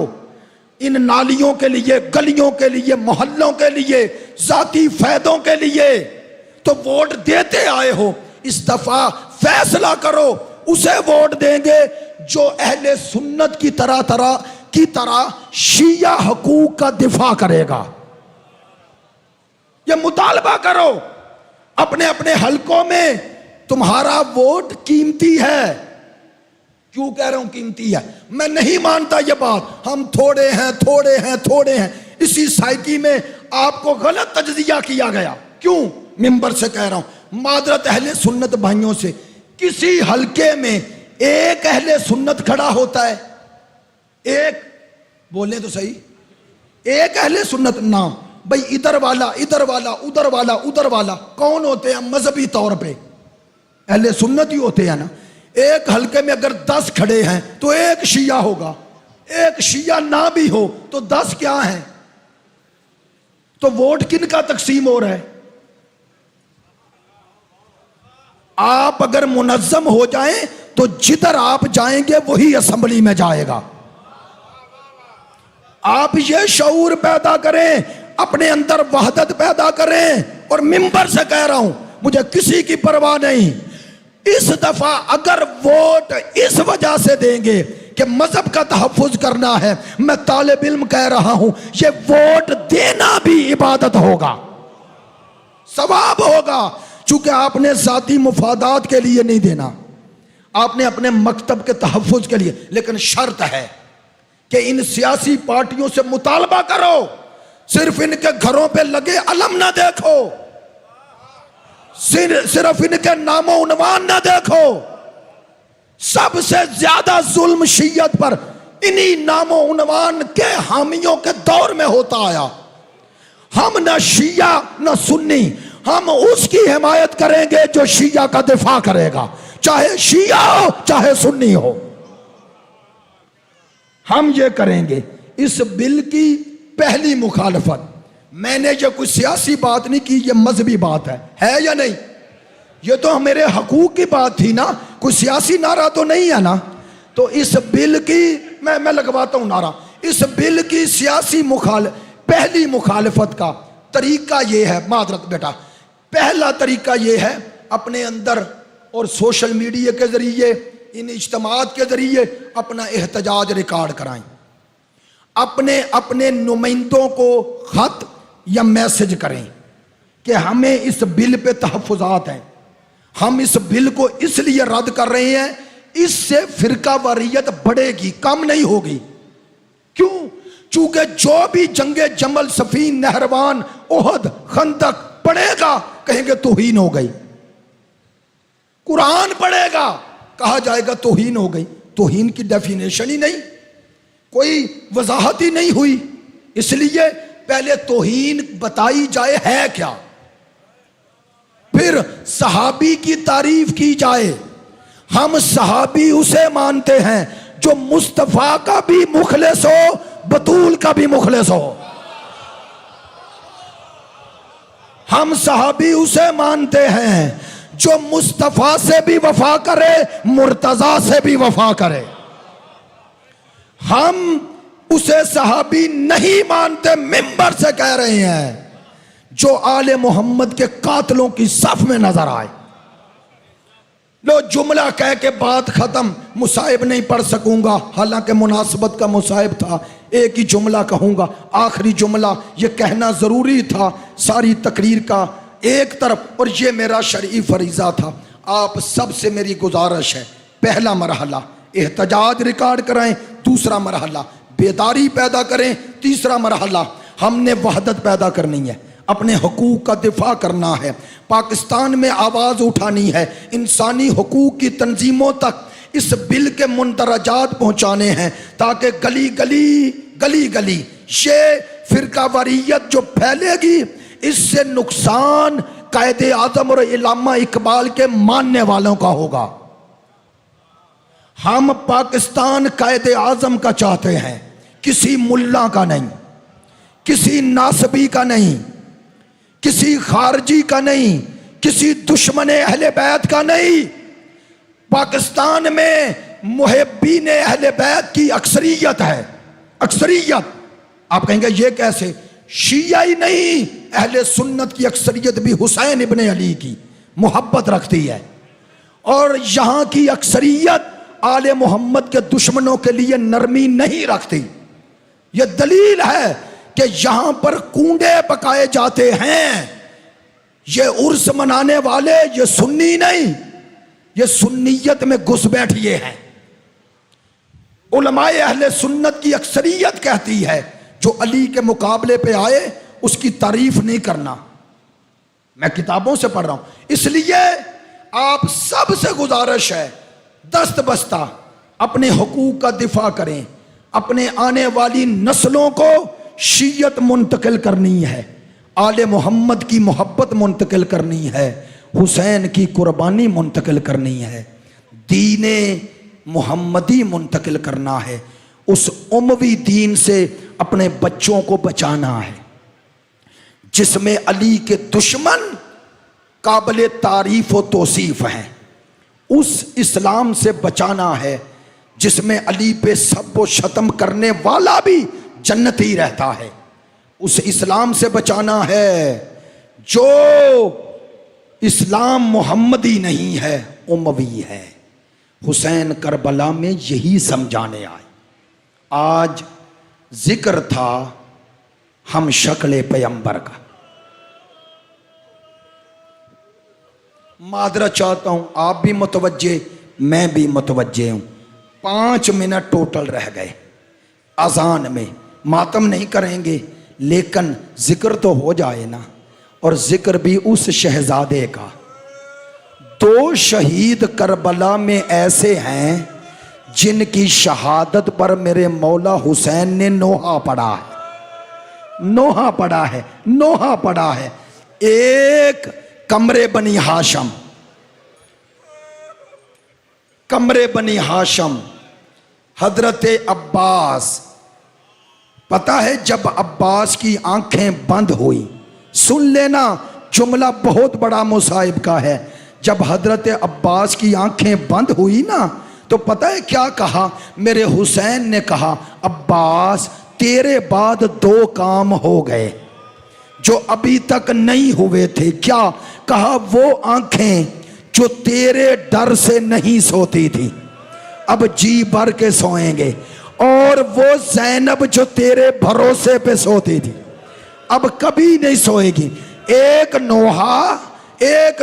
इन नालियों के लिए, गलियों के लिए, मोहल्लों के लिए, जाती फायदों के लिए तो वोट देते आए हो। इस दफा फैसला करो, उसे वोट देंगे जो अहले सुन्नत की तरह शिया हकूक का दिफा करेगा। ये मुतालबा करो अपने अपने हलकों में। तुम्हारा वोट कीमती है। क्यों कह रहा हूं कीमती है? मैं नहीं मानता ये बात, हम थोड़े हैं थोड़े हैं थोड़े हैं। इसी साइकी में आपको गलत तजजिया किया गया। क्यों? मिंबर से कह रहा हूं, मादरत अहले सुन्नत भाइयों से, किसी हलके में एक अहले सुन्नत खड़ा होता है, एक, बोले तो सही, एक अहले सुन्नत नाम। भाई इधर वाला इधर वाला उधर वाला उधर वाला कौन होते हैं? मजहबी तौर पे अहले सुन्नत ही होते हैं ना। एक हलके में अगर 10 खड़े हैं तो एक शिया होगा, एक शिया ना भी हो तो 10 क्या है? तो वोट किन का तकसीम हो रहा है? आप अगर मुनज्जम हो जाएं तो जिधर आप जाएंगे वही असेंबली में जाएगा। आप ये शऊर पैदा करें, अपने अंदर वहदत पैदा करें। और मिंबर से कह रहा हूं, मुझे किसी की परवाह नहीं। इस दफा अगर वोट इस वजह से देंगे कि मजहब का तहफ्फुज करना है, मैं तालिब इल्म कह रहा हूं, ये वोट देना भी इबादत होगा, सवाब होगा। चूंकि आपने जाती मुफादात के लिए नहीं देना, आपने अपने मकतब के तहफ्फुज के लिए। लेकिन शर्त है कि इन सियासी पार्टियों से मुतालबा करो, सिर्फ इनके घरों पे लगे अलम ना देखो, सिर्फ इनके नामो उन्वान ना देखो। सबसे ज्यादा जुल्म शियत पर इन्हीं नामो उन्वान के हामियों के दौर में होता आया। हम न शिया न सुन्नी, हम उसकी हिमायत करेंगे जो शिया का दिफा करेगा, चाहे शिया हो चाहे सुन्नी हो, हम ये करेंगे। इस बिल की पहली मुखालफत, मैंने ये कोई सियासी बात नहीं की, ये मजहबी बात है या नहीं? ये तो मेरे हकूक की बात थी ना, कोई सियासी नारा तो नहीं है ना। तो इस बिल की मैं लगवाता हूं नारा। इस बिल की सियासी पहली मुखालफत का तरीका ये है, मादरत बेटा, पहला तरीका ये है, अपने अंदर और सोशल मीडिया के जरिए, इन इज्तिमात के जरिए अपना एहतजाज रिकॉर्ड कराएं। अपने अपने नुमाइंदों को खत या मैसेज करें कि हमें इस बिल पे तहफ्फुजात हैं, हम इस बिल को इसलिए रद्द कर रहे हैं, इससे फिरका वारियत बढ़ेगी, कम नहीं होगी। क्यों? चूंकि जो भी जंगे जमल, सफीन, नहरवान, ओहद, खंदक पढ़ेगा कहेंगे तौहीन हो गई। कुरान पढ़ेगा कहा जाएगा तौहीन हो गई। तौहीन की डेफिनेशन ही नहीं, कोई वजाहत ही नहीं हुई। इसलिए पहले तौहीन बताई जाए है क्या, फिर सहाबी की तारीफ की जाए। हम सहाबी उसे मानते हैं जो मुस्तफा का भी मुखलिस हो, बतूल का भी मुखलिस हो। हम सहाबी उसे मानते हैं जो मुस्तफा से भी वफा करे, मुर्तजा से भी वफा करे। हम उसे सहाबी नहीं मानते, मिंबर से कह रहे हैं, जो आले मोहम्मद के कातलों की सफ में नजर आए। लो जुमला कह के बात खत्म, मुसाहिब नहीं पढ़ सकूंगा, हालांकि मुनासबत का मुसाहिब था, एक ही जुमला कहूंगा, आखिरी जुमला ये कहना जरूरी था सारी तकरीर का एक तरफ, और ये मेरा शरई फरीजा था। आप सबसे मेरी गुजारिश है, पहला मरहला एहतजाज रिकॉर्ड कराएं, दूसरा मरहला बेदारी पैदा करें, तीसरा मरहला हमने वहदत पैदा करनी है, अपने हुकूक का दिफा करना है, पाकिस्तान में आवाज़ उठानी है, इंसानी हुकूक की तंजीमों तक इस बिल के मुंदरजात पहुँचाने हैं, ताकि गली गली गली गली ये फिरकावारियत जो फैलेगी इससे नुकसान कायदे आज़म और इल्लामा इकबाल के मानने वालों का होगा। हम पाकिस्तान कायदे आज़म का चाहते हैं, किसी मुल्ला का नहीं, किसी नासबी का नहीं, किसी खारजी का नहीं, किसी दुश्मन अहले बैत का नहीं। पाकिस्तान में मुहिब्बीन अहले बैत की अक्सरियत है, अक्सरियत। आप कहेंगे ये कैसे? शिया ही नहीं, अहले सुन्नत की अक्सरियत भी हुसैन इब्ने अली की मोहब्बत रखती है, और यहाँ की अक्सरियत आले मोहम्मद के दुश्मनों के लिए नरमी नहीं रखती। यह दलील है कि यहां पर कूंडे पकाए जाते हैं। ये उर्स मनाने वाले ये सुन्नी नहीं, ये सुन्नियत में घुस बैठिए हैं। उलमाए अहले सुन्नत की अक्सरियत कहती है जो अली के मुकाबले पे आए उसकी तारीफ नहीं करना। मैं किताबों से पढ़ रहा हूं, इसलिए आप सबसे गुजारिश है, दस्त बस्ता अपने हुकूक का दिफा करें, अपने आने वाली नस्लों को शीयत मुंतकिल करनी है, आले मोहम्मद की मोहब्बत मुंतकिल करनी है, हुसैन की कुर्बानी मुंतकिल करनी है, दीने मोहम्मदी मुंतकिल करना है, उस उमवी दीन से अपने बच्चों को बचाना है जिसमें अली के दुश्मन काबिल तारीफ व तौसीफ हैं। उस इस्लाम से बचाना है जिसमें अली पे सब व शतम करने वाला भी जन्नती रहता है। उस इस्लाम से बचाना है जो इस्लाम मोहम्मदी नहीं है, उमवी है। हुसैन करबला में यही समझाने आए। आज जिक्र था हम शक्ल पैगंबर का। मादरा चाहता हूं, आप भी मुतवज्जे, मैं भी मुतवज्जे हूं। 5 मिनट टोटल रह गए अजान में। मातम नहीं करेंगे लेकिन जिक्र तो हो जाए ना, और जिक्र भी उस शहजादे का। 2 शहीद करबला में ऐसे हैं जिनकी शहादत पर मेरे मौला हुसैन ने नोहा पढ़ा है, नोहा पढ़ा है, नोहा पढ़ा है। एक कमरे बनी हाशम, कमरे बनी हाशम, हजरत अब्बास। पता है जब अब्बास की आंखें बंद हुई, सुन लेना जुमला बहुत बड़ा मुसाहिब का है। जब हजरत अब्बास की आंखें बंद हुई ना, तो पता है क्या कहा? मेरे हुसैन ने कहा, अब्बास तेरे बाद 2 काम हो गए जो अभी तक नहीं हुए थे। क्या कहा? वो आंखें जो तेरे डर से नहीं सोती थी अब जी भर के सोएंगे, और वो ज़ैनब जो तेरे भरोसे पे सोती थी अब कभी नहीं सोएगी। एक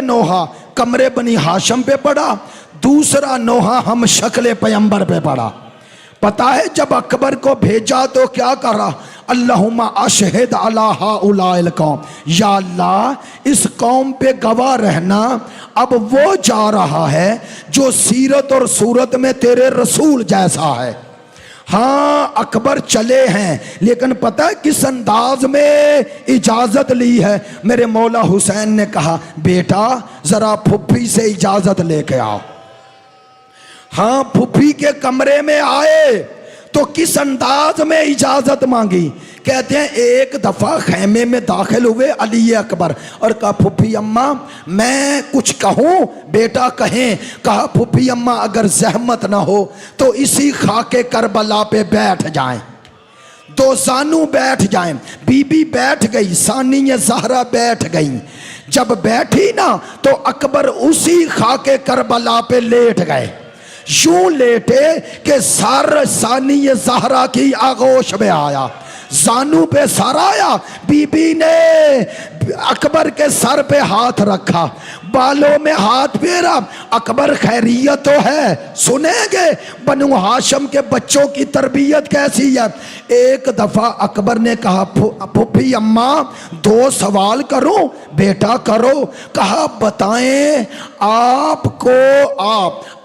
नोहा कमरे बनी हाशम पे पड़ा, दूसरा नोहा हम शक्ल पैगंबर पे पड़ा। पता है जब अकबर को भेजा तो क्या करा, अल्लाहुम्मा अशहिद अला हाउलाइल कौम, या अल्लाह इस कौम पे गवाह रहना, अब वो जा रहा है जो सीरत और सूरत में तेरे रसूल जैसा है। हाँ अकबर चले हैं, लेकिन पता है किस अंदाज में इजाजत ली है। मेरे मौला हुसैन ने कहा बेटा जरा फुफ्फी से इजाजत लेके आओ। हाँ फुफ्फी के कमरे में आए तो किस अंदाज में इजाजत मांगी। कहते हैं एक दफा खैमे में दाखिल हुए अली अकबर और कहा फुफ्फी अम्मा मैं कुछ कहूँ। बेटा कहें। कहा फुफ्फी अम्मा अगर जहमत ना हो तो इसी खाके करबला पे बैठ जाएं, दो जानू बैठ जाएं। बीबी बैठ गई, सानी ज़हरा बैठ गई। जब बैठी ना तो अकबर उसी खाके करबला पे लेट गए, यूं लेटे कि सर सानी ज़हरा की आगोश में आया, जानू पे सर आया। बीबी ने अकबर के सर पे हाथ रखा, बालों में हाथ फेरा। अकबर खैरियत तो है, सुनेंगे बनु हाशम के बच्चों की तरबियत कैसी है। एक दफा अकबर ने कहा फुफ्फी अम्मा दो सवाल करूं। बेटा करो। कहा बताएं आपको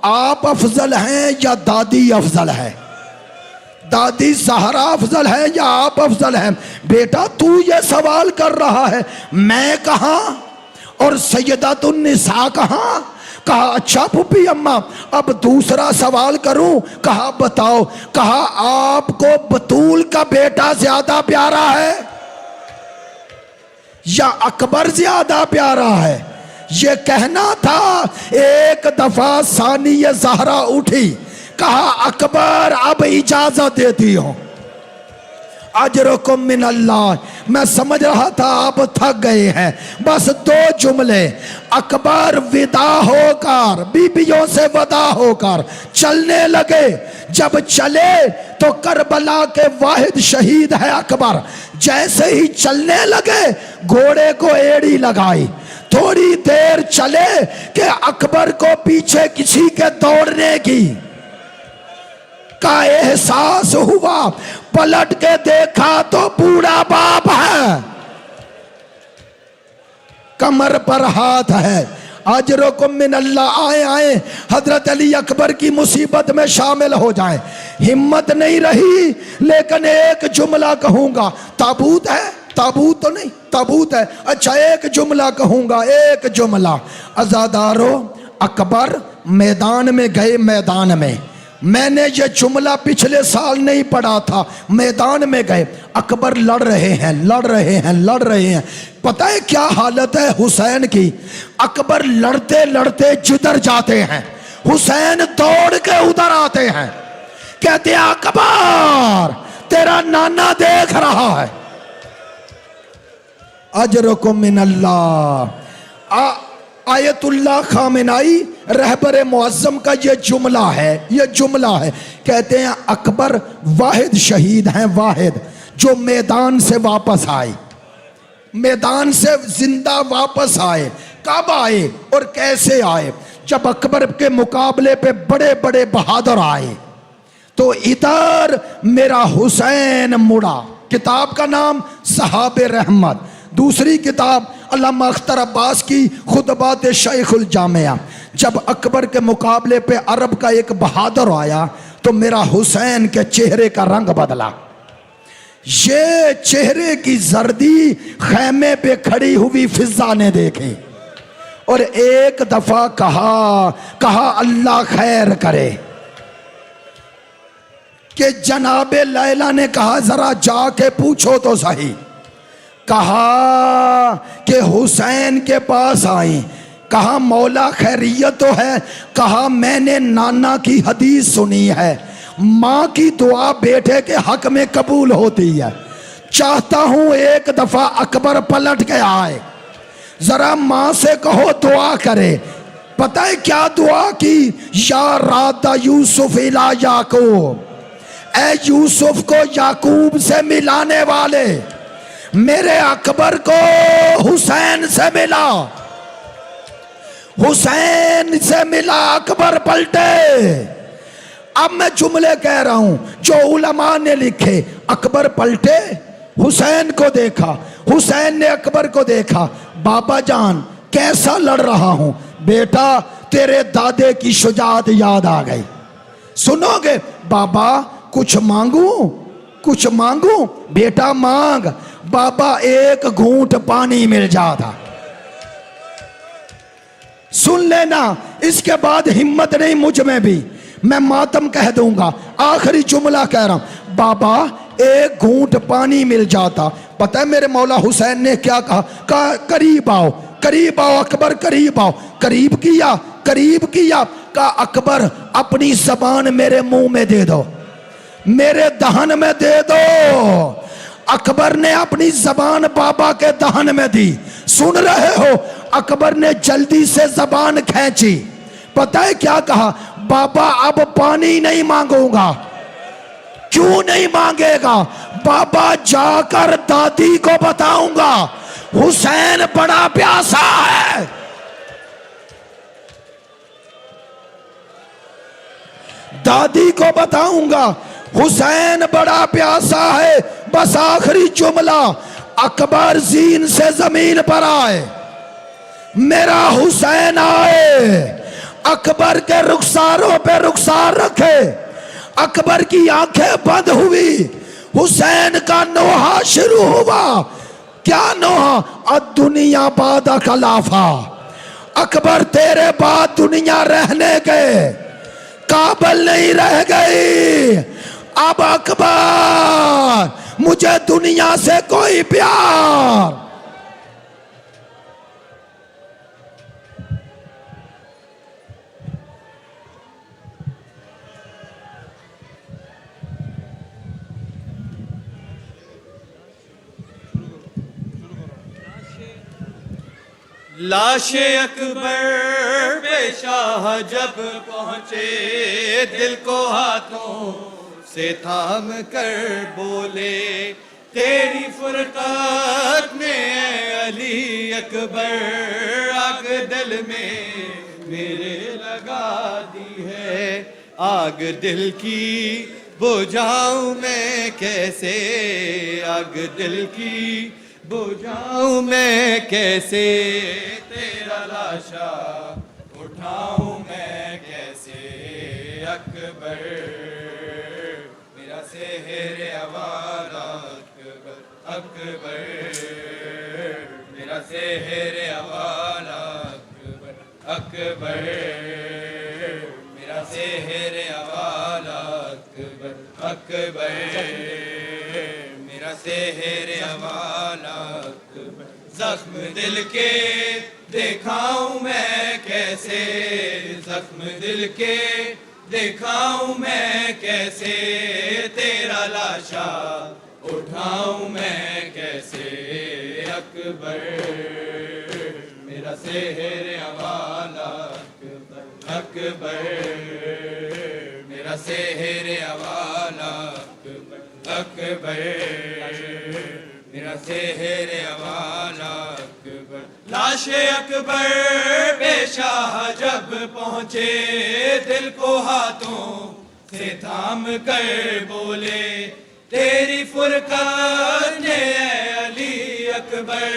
आप अफजल हैं या दादी अफजल है, दादी ज़हरा अफजल है या आप अफजल हैं। बेटा तू ये सवाल कर रहा है, मैं कहाँ और सैयदतुन्निसा कहाँ। कहा अच्छा फुफ्फी अम्मा अब दूसरा सवाल करूं। कहा बताओ। कहा आपको बतूल का बेटा ज्यादा प्यारा है या अकबर ज्यादा प्यारा है। ये कहना था। एक दफा सानी ज़हरा उठी, कहा अकबर अब इजाजत देती हूं, अजरुकुम मिन अल्लाह। मैं समझ रहा था आप थक गए हैं, बस दो जुमले। अकबर विदा होकर, बीबियों से विदा होकर चलने लगे। जब चले तो करबला के वाहिद शहीद है अकबर। जैसे ही चलने लगे घोड़े को एड़ी लगाई। थोड़ी देर चले कि अकबर को पीछे किसी के दौड़ने की का एहसास हुआ। पलट के देखा तो बूढ़ा बाप है, कमर पर हाथ है। अजरुकुम मिन अल्लाह। आए आए हजरत अली अकबर की मुसीबत में शामिल हो जाएं। हिम्मत नहीं रही, लेकिन एक जुमला कहूंगा। ताबूत है, ताबूत तो नहीं, ताबूत है। अच्छा एक जुमला कहूंगा, एक जुमला। अज़ादारो अकबर मैदान में गए। मैदान में मैंने ये जुमला पिछले साल नहीं पढ़ा था। मैदान में गए, अकबर लड़ रहे हैं, लड़ रहे हैं, लड़ रहे हैं। पता है क्या हालत है हुसैन की। अकबर लड़ते लड़ते जिधर जाते हैं हुसैन दौड़ के उधर आते हैं। कहते हैं अकबर तेरा नाना देख रहा है। अजरुकुम मिन अल्लाह। आयतुल्लाह खामेनाई रहबर मुअज्जम का ये जुमला है, ये जुमला है। कहते हैं अकबर वाहिद शहीद हैं, वाहिद जो मैदान से वापस आए, मैदान से जिंदा वापस आए। कब आए और कैसे आए? जब अकबर के मुकाबले पे बड़े बड़े बहादुर आए तो इधर मेरा हुसैन मुड़ा। किताब का नाम सहाबे रहमत, दूसरी किताब अल्लामा अख्तर अब्बास की खुतबात शेखुल जामिया। जब अकबर के मुकाबले पे अरब का एक बहादुर आया तो मेरा हुसैन के चेहरे का रंग बदला। ये चेहरे की जर्दी खैमे पे खड़ी हुई फिजा ने देखी और एक दफा कहा अल्लाह खैर करे। कि जनाबे लैला ने कहा जरा जाके पूछो तो सही। कहा कि हुसैन के पास आई। कहा मौला खैरियत तो है। कहा मैंने नाना की हदीस सुनी है, माँ की दुआ बेटे के हक में कबूल होती है। चाहता हूं एक दफा अकबर पलट के आए, जरा माँ से कहो दुआ करे। पता है क्या दुआ की? या रादा यूसुफ इला याकूब, ऐ यूसुफ को याकूब से मिलाने वाले, मेरे अकबर को हुसैन से मिला। हुसैन से मिला अकबर पलटे। अब मैं जुमले कह रहा हूं जो उलमा ने लिखे। अकबर पलटे, हुसैन को देखा, हुसैन ने अकबर को देखा, बाबा जान कैसा लड़ रहा हूं? बेटा तेरे दादे की शुजाअत याद आ गई। सुनोगे बाबा कुछ मांगू, कुछ मांगू? बेटा मांग। बाबा एक घूंट पानी मिल जाता। सुन लेना, इसके बाद हिम्मत नहीं मुझ में भी, मैं मातम कह दूंगा। आखिरी जुमला कह रहा हूं, बाबा एक घूंट पानी मिल जाता। पता है मेरे मौला हुसैन ने क्या कहा? करीब आओ, करीब आओ अकबर, करीब आओ। करीब किया, करीब किया। कहा अकबर अपनी जबान मेरे मुंह में दे दो, मेरे दहन में दे दो। अकबर ने अपनी जबान बाबा के दहन में दी। सुन रहे हो? अकबर ने जल्दी से जबान खींची। पता है क्या कहा? बाबा अब पानी नहीं मांगूंगा। क्यों नहीं मांगेगा? बाबा जाकर दादी को बताऊंगा हुसैन बड़ा प्यासा है। दादी को बताऊंगा हुसैन बड़ा प्यासा है। बस आखिरी जुमला, अकबर जीन से जमीन पर आए, मेरा हुसैन आए, अकबर के रुखसारों पे रुखसार रखे। अकबर की आंखें बंद हुई, हुसैन का नोहा शुरू हुआ। क्या नोहा? दुनिया बाद खलाफा। अकबर तेरे बाद दुनिया रहने के काबिल नहीं रह गई। अब अकबर मुझे दुनिया से कोई प्यार। लाशे अकबर पेशाह जब पहुंचे, दिल को हाथों से थाम कर बोले, तेरी फुरकत में अली अकबर आग दिल में मेरे लगा दी है। आग दिल की बुझाऊं मैं कैसे, आग दिल की बुझाऊं मैं कैसे, तेरा लाशा उठाऊं मैं कैसे। अकबर मेरा सेहरे अवारा, अकबर अकबर मेरा सेहरे अवारा, अकबर अकबर मेरा सेहरे अवारा, अकबर अकबर मेरा सेहरे अवाला। जख्म दिल के दिखाऊं मैं कैसे, जख्म दिल के दिखाऊं मैं कैसे, तेरा लाशा उठाऊं मैं कैसे। अकबर मेरा सेहरे अवाला, अकबर अकबर मेरा सेहरे अवाला, अकबर मेरा सेहरे अवाला, अकबर। लाशे अकबर पेशाह जब पहुंचे, दिल को हाथों से थाम कर बोले, तेरी फुरकत ने अली अकबर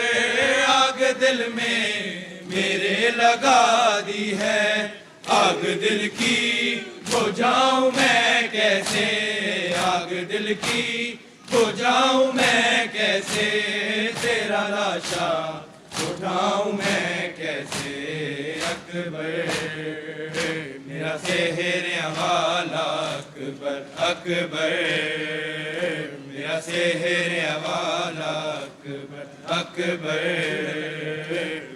आग दिल में मेरे लगा दी है। आग दिल की बुझाऊं मैं कैसे, आग दिल की बुझाऊं मैं कैसे, तेरा लाशा उठाऊं मैं कैसे। अकबर मेरा सेहरे अवाला, अकबर अकबर मेरा सेहरे अवाला, अकबर अकबर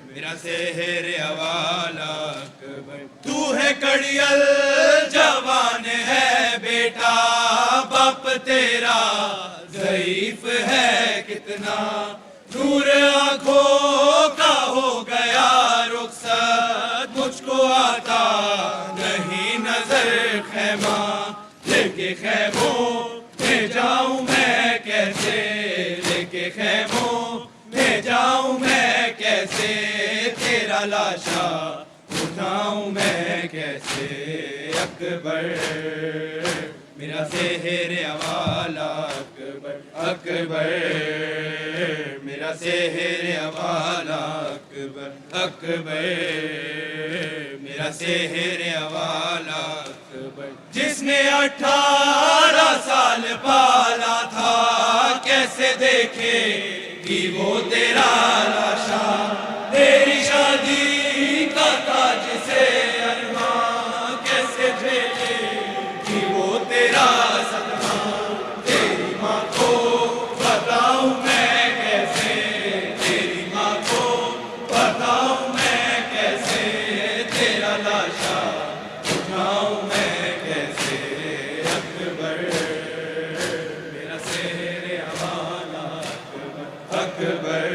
मेरा सेहरे अवाला, अकबर। तू है कड़ियल जवान है बेटा, बाप तेरा ज़ईफ है कितना, नूर आंखों का हो गया रुखसत, मुझको आता नहीं नजर खैमा, लेके खैमों में जाऊं मैं कैसे, लेके खैमों में जाऊं मैं कैसे, तेरा लाशा बुझाऊं मैं कैसे अकबर, मेरा सेहर अवाला अकबर, अकबर मेरा सेहर अवाला अकबर, अकबर मेरा सेहर अवाला अकबर। जिसने 18 साल पाला था, कैसे देखे कि वो तेरा लाशा, तेरी शादी का ताज से अरमान कैसे झेले कि वो तेरा सदमा। तेरी माँ को बताऊं मैं कैसे, तेरी माँ को बताऊं मैं कैसे, तेरा लाशा उठाऊं मैं कैसे अकबर, मेरा सेहर अवाला अकबर, अकबर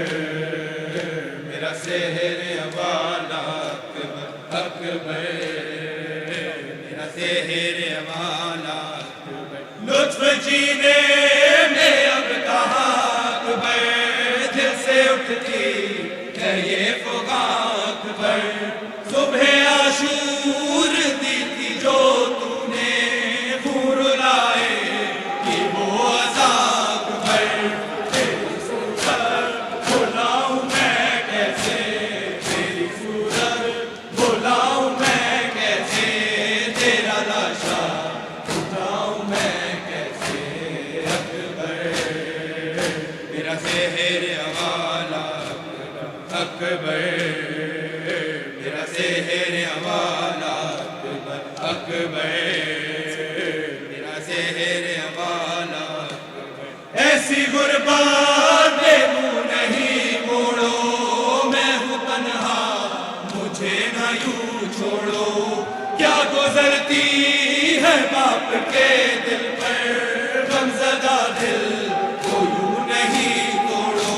मेरा सेहर अवाला अकबर, अकबर मेरा सेहर अवाला अकबर। लुत्फ जीने में अब कहाँ अकबर, दिल से उठती है ये फुगा अकबर। सुबह आशूर दी थी जो तूने, खून रुलाए कि वो अज़ा अकबर। तेरी सूरत बुलाऊं मैं कैसे, तेरी सूरत बुलाऊं मैं कैसे, तेरा लाशा उठाऊं मैं कैसे अकबर, मेरा सेहर अवाला अकबर, अकबर मेरा सेहर अवाला अकबर, अकबर मेरा सेहर अवाला अकबर। ऐसी गुरबात में मुँह नहीं मोड़ो, मैं हूँ तन्हा मुझे ना यूं छोड़ो। क्या गुजरती है बाप के दिल पर, गमज़दा दिल को यूं नहीं तोड़ो।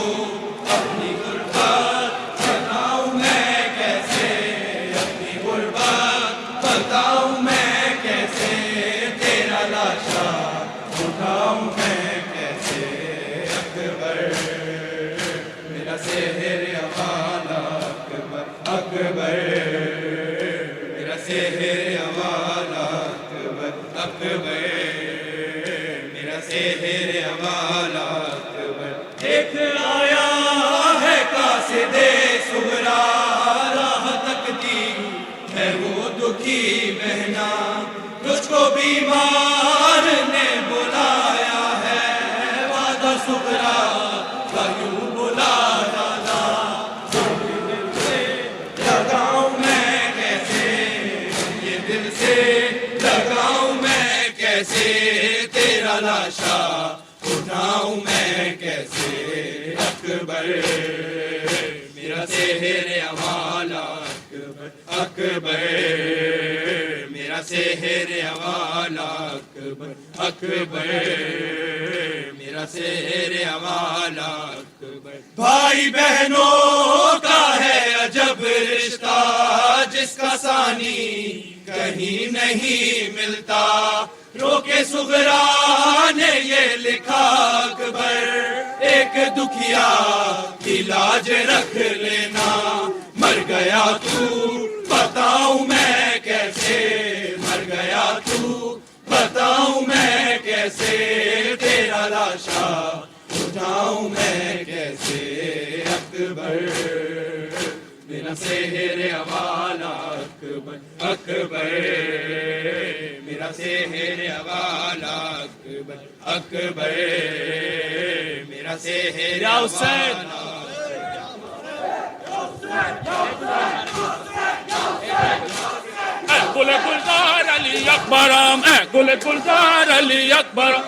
अपनी गुरबात बताऊं मैं कैसे, अपनी गुरबात बताऊं मैं कैसे, तेरा लाशा उठाऊं मैं कैसे अकबर, मेरा सेहर अवाला अकबर, अकबर मेरा सेहर अवाला अकबर, अकबर मेरा सेहर अवाला अकबर। एक आया है कासिदे सुगरा, राह तकती है वो दुखी बहना। तुझको बीमार ने बुलाया है, वादा सुगरा का यूं बुला डाला। दिल से लगाऊं मैं कैसे, ये दिल से लगाऊं मैं कैसे, तेरा लाशा उठाऊं मैं कैसे अकबर, मेरा सेहर अवाला अकबर, अकबर मेरा सेहर अवाला अकबर, अकबर मेरा सेहर अवाला अकबर। भाई बहनों का है अजब रिश्ता, जिसका सानी कहीं नहीं मिलता। रोके सुगरा ने ये लिखा अकबर, एक दुखिया की लाज रख लेना। मर गया तू बताऊं मैं कैसे, मर गया तू बताऊं मैं कैसे, तेरा लाशा उठाऊं मैं कैसे अकबर, मेरा सेहर अवाला अकबर, अकबर मेरा सेहर अवाला अकबर, अकबर मेरा सेहर अवाला। गुले गुलजार अली अकबरम, गुले गुलजार अली अकबरम,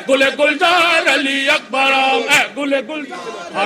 गुले गुलजार अली अकबरम, गुले गुलजार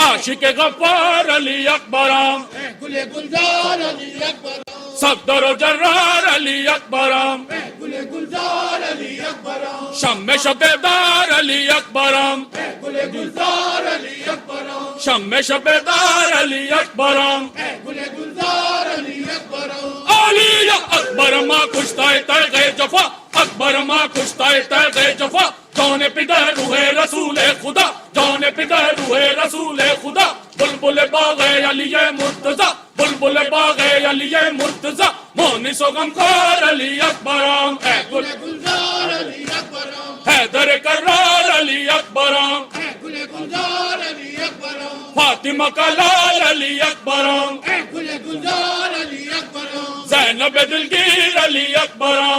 आशिक गफ्फार अली अकबरम, गुले गुलजार अली अकबरम, सफदर जर्रार अली अकबरम, गुले गुलजार अली अकबरम, शम्मे शबेदार अली अकबरम, गुले गुलजार अली अकबरम, शम्मे शबेदार अली अकबरम, गुले गुलजार अली अकबरम। अली अकबर माँ खुशताए तय गए जफा, अकबर माँ खुशताए तय गए जफा। जौने पिता रूहे रसूल खुदा, जौने पिता रूहे रसूल खुदा। बुलबुल बाग़े अली मुर्तज़ा, बुलबुल गुल बागे अली मुर्तजा मोनिसो गमखार अली अकबराम गुल गुलजार अली अकबराम हैदर करार अली अकबराम गुल गुलजार अली अकबराम फातिमा का लाल अली अकबराम गुल गुलजार अली अकबराम ज़ैनब दिलगीर अली अकबराम